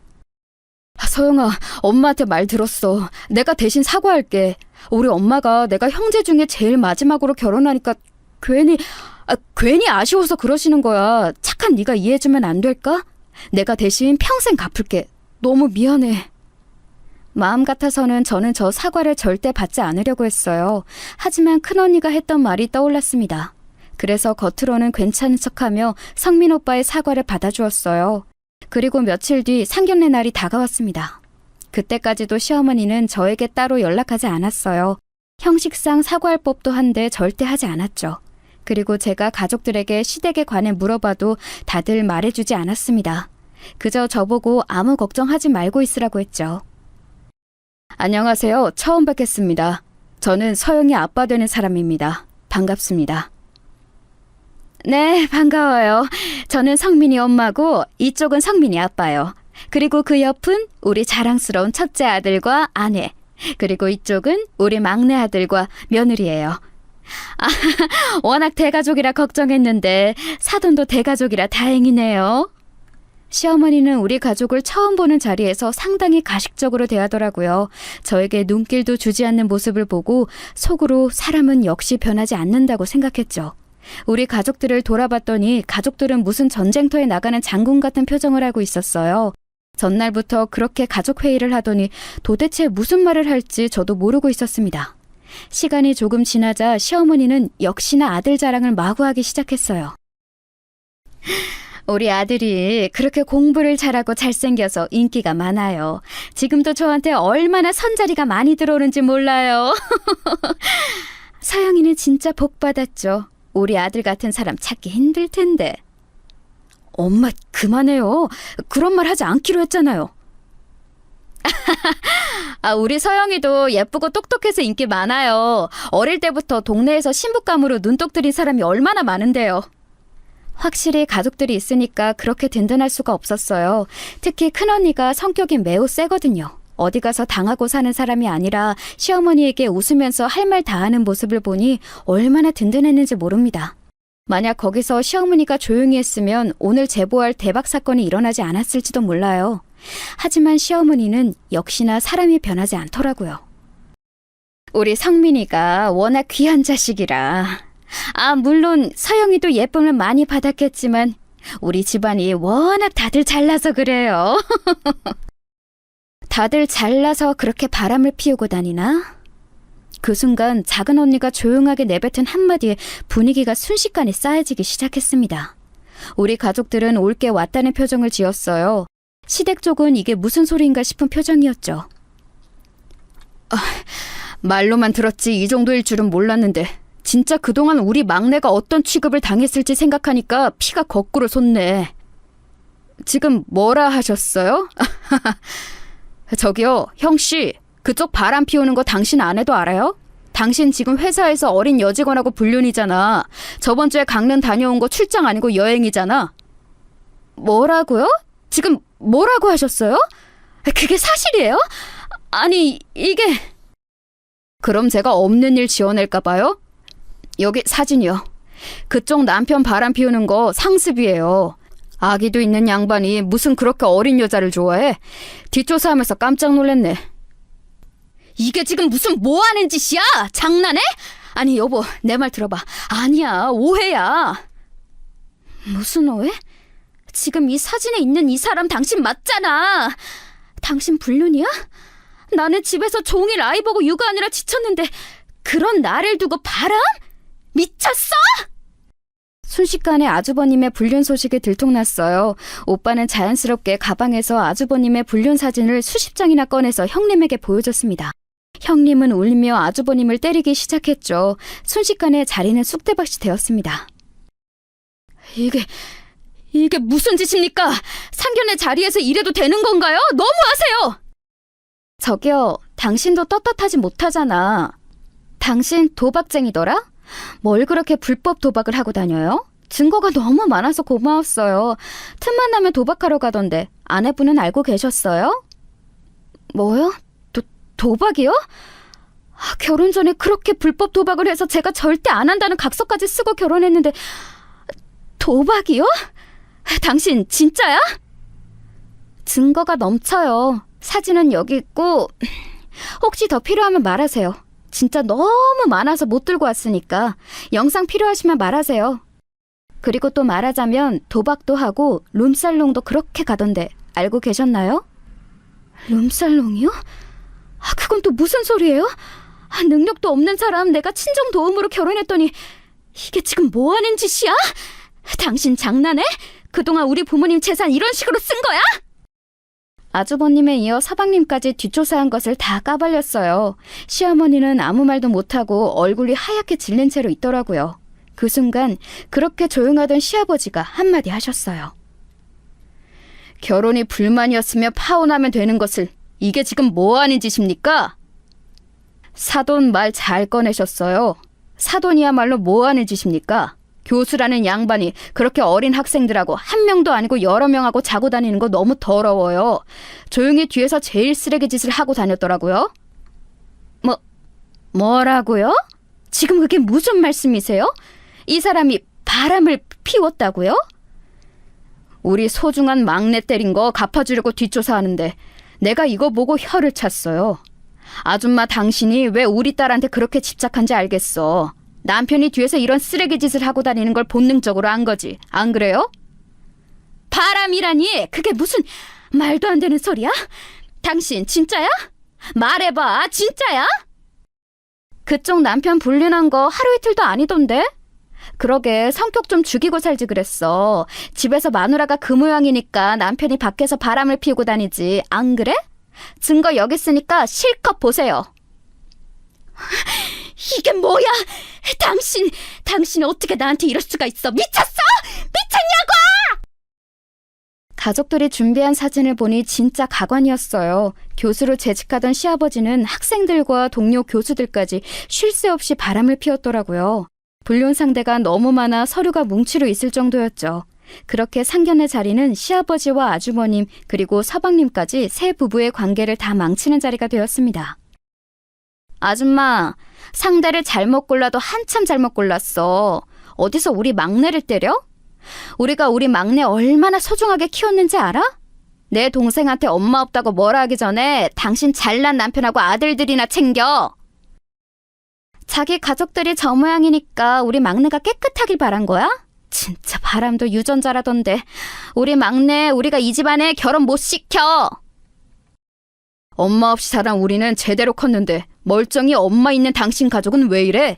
서영아, 엄마한테 말 들었어. 내가 대신 사과할게. 우리 엄마가 내가 형제 중에 제일 마지막으로 결혼하니까 괜히 아쉬워서 그러시는 거야. 착한 네가 이해해주면 안 될까? 내가 대신 평생 갚을게. 너무 미안해. 마음 같아서는 저는 저 사과를 절대 받지 않으려고 했어요. 하지만 큰언니가 했던 말이 떠올랐습니다. 그래서 겉으로는 괜찮은 척하며 성민 오빠의 사과를 받아주었어요. 그리고 며칠 뒤 상견례 날이 다가왔습니다. 그때까지도 시어머니는 저에게 따로 연락하지 않았어요. 형식상 사과할 법도 한데 절대 하지 않았죠. 그리고 제가 가족들에게 시댁에 관해 물어봐도 다들 말해주지 않았습니다. 그저 저보고 아무 걱정하지 말고 있으라고 했죠. 안녕하세요. 처음 뵙겠습니다. 저는 서영이 아빠 되는 사람입니다. 반갑습니다. 네, 반가워요. 저는 성민이 엄마고 이쪽은 성민이 아빠요. 그리고 그 옆은 우리 자랑스러운 첫째 아들과 아내. 그리고 이쪽은 우리 막내 아들과 며느리예요. 워낙 대가족이라 걱정했는데 사돈도 대가족이라 다행이네요. 시어머니는 우리 가족을 처음 보는 자리에서 상당히 가식적으로 대하더라고요. 저에게 눈길도 주지 않는 모습을 보고 속으로 사람은 역시 변하지 않는다고 생각했죠. 우리 가족들을 돌아봤더니 가족들은 무슨 전쟁터에 나가는 장군 같은 표정을 하고 있었어요. 전날부터 그렇게 가족 회의를 하더니 도대체 무슨 말을 할지 저도 모르고 있었습니다. 시간이 조금 지나자 시어머니는 역시나 아들 자랑을 마구 하기 시작했어요. 우리 아들이 그렇게 공부를 잘하고 잘생겨서 인기가 많아요. 지금도 저한테 얼마나 선자리가 많이 들어오는지 몰라요. 서영이는 진짜 복 받았죠. 우리 아들 같은 사람 찾기 힘들 텐데. 엄마, 그만해요. 그런 말 하지 않기로 했잖아요. 우리 서영이도 예쁘고 똑똑해서 인기 많아요. 어릴 때부터 동네에서 신부감으로 눈독 들인 사람이 얼마나 많은데요. 확실히 가족들이 있으니까 그렇게 든든할 수가 없었어요. 특히 큰언니가 성격이 매우 세거든요. 어디 가서 당하고 사는 사람이 아니라 시어머니에게 웃으면서 할 말 다 하는 모습을 보니 얼마나 든든했는지 모릅니다. 만약 거기서 시어머니가 조용히 했으면 오늘 제보할 대박 사건이 일어나지 않았을지도 몰라요. 하지만 시어머니는 역시나 사람이 변하지 않더라고요. 우리 성민이가 워낙 귀한 자식이라. 물론 서영이도 예쁨을 많이 받았겠지만 우리 집안이 워낙 다들 잘나서 그래요. 다들 잘나서 그렇게 바람을 피우고 다니나? 그 순간 작은 언니가 조용하게 내뱉은 한마디에 분위기가 순식간에 싸해지기 시작했습니다. 우리 가족들은 올게 왔다는 표정을 지었어요. 시댁 쪽은 이게 무슨 소리인가 싶은 표정이었죠. 말로만 들었지 이 정도일 줄은 몰랐는데 진짜 그동안 우리 막내가 어떤 취급을 당했을지 생각하니까 피가 거꾸로 솟네. 지금 뭐라 하셨어요? 저기요, 형씨, 그쪽 바람 피우는 거 당신 안 해도 알아요? 당신 지금 회사에서 어린 여직원하고 불륜이잖아. 저번 주에 강릉 다녀온 거 출장 아니고 여행이잖아. 뭐라고요? 지금 뭐라고 하셨어요? 그게 사실이에요? 아니, 이게... 그럼 제가 없는 일 지어낼까 봐요? 여기 사진이요. 그쪽 남편 바람 피우는 거 상습이에요. 아기도 있는 양반이 무슨 그렇게 어린 여자를 좋아해? 뒷조사하면서 깜짝 놀랐네. 이게 지금 무슨 뭐하는 짓이야? 장난해? 아니 여보, 내 말 들어봐. 아니야, 오해야. 무슨 오해? 지금 이 사진에 있는 이 사람 당신 맞잖아. 당신 불륜이야? 나는 집에서 종일 아이 보고 육아하느라 지쳤는데 그런 나를 두고 바람? 미쳤어? 순식간에 아주버님의 불륜 소식이 들통났어요. 오빠는 자연스럽게 가방에서 아주버님의 불륜 사진을 수십 장이나 꺼내서 형님에게 보여줬습니다. 형님은 울며 아주버님을 때리기 시작했죠. 순식간에 자리는 쑥대밭이 되었습니다. 이게 무슨 짓입니까? 상견례 자리에서 이래도 되는 건가요? 너무하세요! 저기요, 당신도 떳떳하지 못하잖아. 당신 도박쟁이더라? 뭘 그렇게 불법 도박을 하고 다녀요? 증거가 너무 많아서 고마웠어요. 틈만 나면 도박하러 가던데 아내분은 알고 계셨어요? 뭐요? 도박이요? 결혼 전에 그렇게 불법 도박을 해서 제가 절대 안 한다는 각서까지 쓰고 결혼했는데 도박이요? 당신 진짜야? 증거가 넘쳐요. 사진은 여기 있고 혹시 더 필요하면 말하세요. 진짜 너무 많아서 못 들고 왔으니까 영상 필요하시면 말하세요. 그리고 또 말하자면 도박도 하고 룸살롱도 그렇게 가던데 알고 계셨나요? 룸살롱이요? 그건 또 무슨 소리예요? 능력도 없는 사람 내가 친정 도움으로 결혼했더니 이게 지금 뭐 하는 짓이야? 당신 장난해? 그동안 우리 부모님 재산 이런 식으로 쓴 거야? 아주버님에 이어 서방님까지 뒷조사한 것을 다 까발렸어요. 시어머니는 아무 말도 못하고 얼굴이 하얗게 질린 채로 있더라고요. 그 순간 그렇게 조용하던 시아버지가 한마디 하셨어요. 결혼이 불만이었으며 파혼하면 되는 것을 이게 지금 뭐하는 짓입니까? 사돈 말 잘 꺼내셨어요. 사돈이야말로 뭐하는 짓입니까? 교수라는 양반이 그렇게 어린 학생들하고 한 명도 아니고 여러 명하고 자고 다니는 거 너무 더러워요. 조용히 뒤에서 제일 쓰레기 짓을 하고 다녔더라고요. 뭐라고요? 지금 그게 무슨 말씀이세요? 이 사람이 바람을 피웠다고요? 우리 소중한 막내 때린 거 갚아주려고 뒷조사하는데 내가 이거 보고 혀를 찼어요. 아줌마 당신이 왜 우리 딸한테 그렇게 집착한지 알겠어. 남편이 뒤에서 이런 쓰레기 짓을 하고 다니는 걸 본능적으로 안 거지. 안 그래요? 바람이라니 그게 무슨 말도 안 되는 소리야? 당신 진짜야? 말해봐, 진짜야? 그쪽 남편 불륜한 거 하루 이틀도 아니던데? 그러게 성격 좀 죽이고 살지 그랬어. 집에서 마누라가 그 모양이니까 남편이 밖에서 바람을 피우고 다니지. 안 그래? 증거 여기 있으니까 실컷 보세요. 이게 뭐야? 당신 어떻게 나한테 이럴 수가 있어? 미쳤어? 미쳤냐고! 가족들이 준비한 사진을 보니 진짜 가관이었어요. 교수로 재직하던 시아버지는 학생들과 동료 교수들까지 쉴 새 없이 바람을 피웠더라고요. 불륜 상대가 너무 많아 서류가 뭉치로 있을 정도였죠. 그렇게 상견례 자리는 시아버지와 아주버님 그리고 서방님까지 세 부부의 관계를 다 망치는 자리가 되었습니다. 아줌마, 상대를 잘못 골라도 한참 잘못 골랐어. 어디서 우리 막내를 때려? 우리가 우리 막내 얼마나 소중하게 키웠는지 알아? 내 동생한테 엄마 없다고 뭐라 하기 전에 당신 잘난 남편하고 아들들이나 챙겨. 자기 가족들이 저 모양이니까 우리 막내가 깨끗하길 바란 거야? 진짜 바람도 유전자라던데. 우리 막내 우리가 이 집안에 결혼 못 시켜. 엄마 없이 자란 우리는 제대로 컸는데 멀쩡히 엄마 있는 당신 가족은 왜 이래?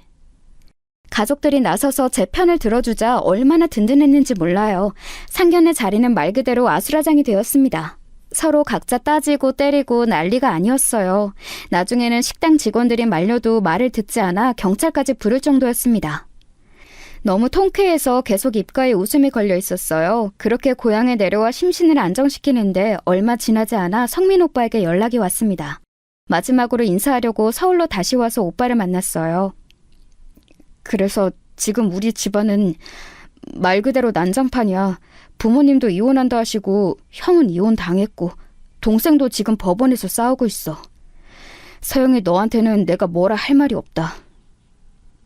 가족들이 나서서 제 편을 들어주자 얼마나 든든했는지 몰라요. 상견례 자리는 말 그대로 아수라장이 되었습니다. 서로 각자 따지고 때리고 난리가 아니었어요. 나중에는 식당 직원들이 말려도 말을 듣지 않아 경찰까지 부를 정도였습니다. 너무 통쾌해서 계속 입가에 웃음이 걸려 있었어요. 그렇게 고향에 내려와 심신을 안정시키는데 얼마 지나지 않아 성민 오빠에게 연락이 왔습니다. 마지막으로 인사하려고 서울로 다시 와서 오빠를 만났어요. 그래서 지금 우리 집안은 말 그대로 난장판이야. 부모님도 이혼한다 하시고 형은 이혼 당했고 동생도 지금 법원에서 싸우고 있어. 서영이 너한테는 내가 뭐라 할 말이 없다.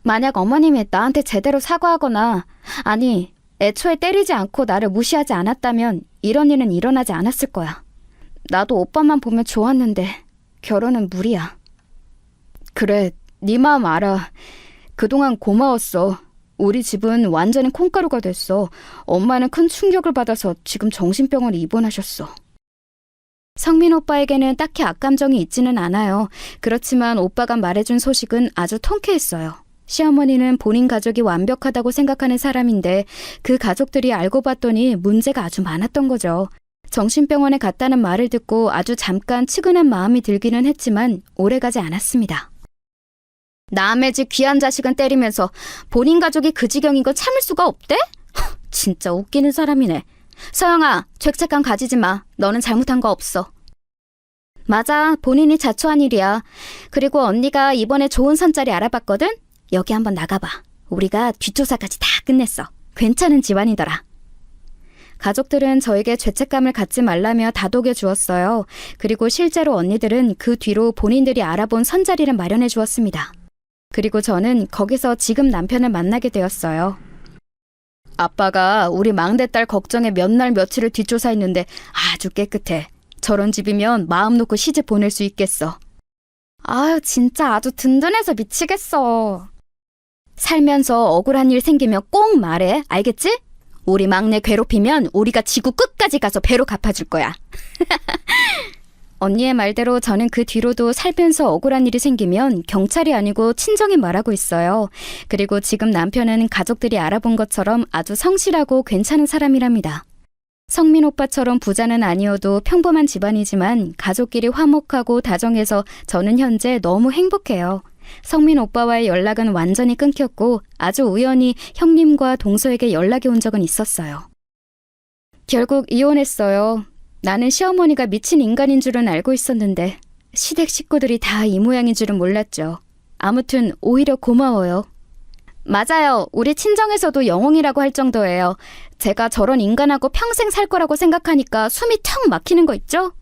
만약 어머님이 나한테 제대로 사과하거나 아니 애초에 때리지 않고 나를 무시하지 않았다면 이런 일은 일어나지 않았을 거야. 나도 오빠만 보면 좋았는데 결혼은 무리야. 그래, 네 마음 알아. 그동안 고마웠어. 우리 집은 완전히 콩가루가 됐어. 엄마는 큰 충격을 받아서 지금 정신병원에 입원하셨어. 성민 오빠에게는 딱히 악감정이 있지는 않아요. 그렇지만 오빠가 말해준 소식은 아주 통쾌했어요. 시어머니는 본인 가족이 완벽하다고 생각하는 사람인데 그 가족들이 알고 봤더니 문제가 아주 많았던 거죠. 정신병원에 갔다는 말을 듣고 아주 잠깐 측은한 마음이 들기는 했지만 오래가지 않았습니다. 남의 집 귀한 자식은 때리면서 본인 가족이 그 지경인 거 참을 수가 없대? 진짜 웃기는 사람이네. 서영아, 죄책감 가지지 마. 너는 잘못한 거 없어. 맞아, 본인이 자초한 일이야. 그리고 언니가 이번에 좋은 선자리 알아봤거든? 여기 한번 나가봐. 우리가 뒷조사까지 다 끝냈어. 괜찮은 집안이더라. 가족들은 저에게 죄책감을 갖지 말라며 다독여 주었어요. 그리고 실제로 언니들은 그 뒤로 본인들이 알아본 선자리를 마련해 주었습니다. 그리고 저는 거기서 지금 남편을 만나게 되었어요. 아빠가 우리 막내딸 걱정에 몇 날 며칠을 뒷조사했는데 아주 깨끗해. 저런 집이면 마음 놓고 시집 보낼 수 있겠어. 아유, 진짜 아주 든든해서 미치겠어. 살면서 억울한 일 생기면 꼭 말해. 알겠지? 우리 막내 괴롭히면 우리가 지구 끝까지 가서 배로 갚아줄 거야. 언니의 말대로 저는 그 뒤로도 살면서 억울한 일이 생기면 경찰이 아니고 친정에 말하고 있어요. 그리고 지금 남편은 가족들이 알아본 것처럼 아주 성실하고 괜찮은 사람이랍니다. 성민 오빠처럼 부자는 아니어도 평범한 집안이지만 가족끼리 화목하고 다정해서 저는 현재 너무 행복해요. 성민 오빠와의 연락은 완전히 끊겼고 아주 우연히 형님과 동서에게 연락이 온 적은 있었어요. 결국 이혼했어요. 나는 시어머니가 미친 인간인 줄은 알고 있었는데 시댁 식구들이 다 이 모양인 줄은 몰랐죠. 아무튼 오히려 고마워요. 맞아요. 우리 친정에서도 영웅이라고 할 정도예요. 제가 저런 인간하고 평생 살 거라고 생각하니까 숨이 턱 막히는 거 있죠?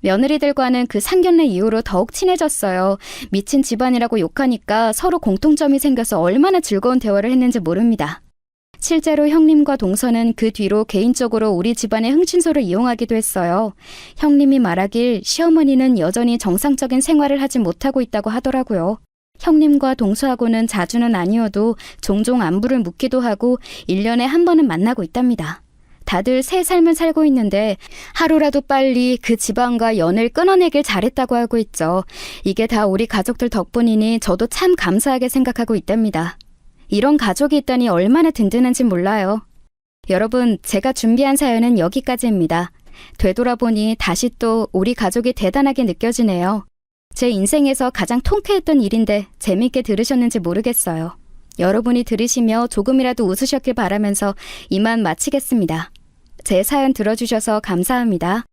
며느리들과는 그 상견례 이후로 더욱 친해졌어요. 미친 집안이라고 욕하니까 서로 공통점이 생겨서 얼마나 즐거운 대화를 했는지 모릅니다. 실제로 형님과 동서는 그 뒤로 개인적으로 우리 집안의 흥신소를 이용하기도 했어요. 형님이 말하길 시어머니는 여전히 정상적인 생활을 하지 못하고 있다고 하더라고요. 형님과 동서하고는 자주는 아니어도 종종 안부를 묻기도 하고 1년에 한 번은 만나고 있답니다. 다들 새 삶을 살고 있는데 하루라도 빨리 그 집안과 연을 끊어내길 잘했다고 하고 있죠. 이게 다 우리 가족들 덕분이니 저도 참 감사하게 생각하고 있답니다. 이런 가족이 있다니 얼마나 든든한지 몰라요. 여러분, 제가 준비한 사연은 여기까지입니다. 되돌아보니 다시 또 우리 가족이 대단하게 느껴지네요. 제 인생에서 가장 통쾌했던 일인데 재밌게 들으셨는지 모르겠어요. 여러분이 들으시며 조금이라도 웃으셨길 바라면서 이만 마치겠습니다. 제 사연 들어주셔서 감사합니다.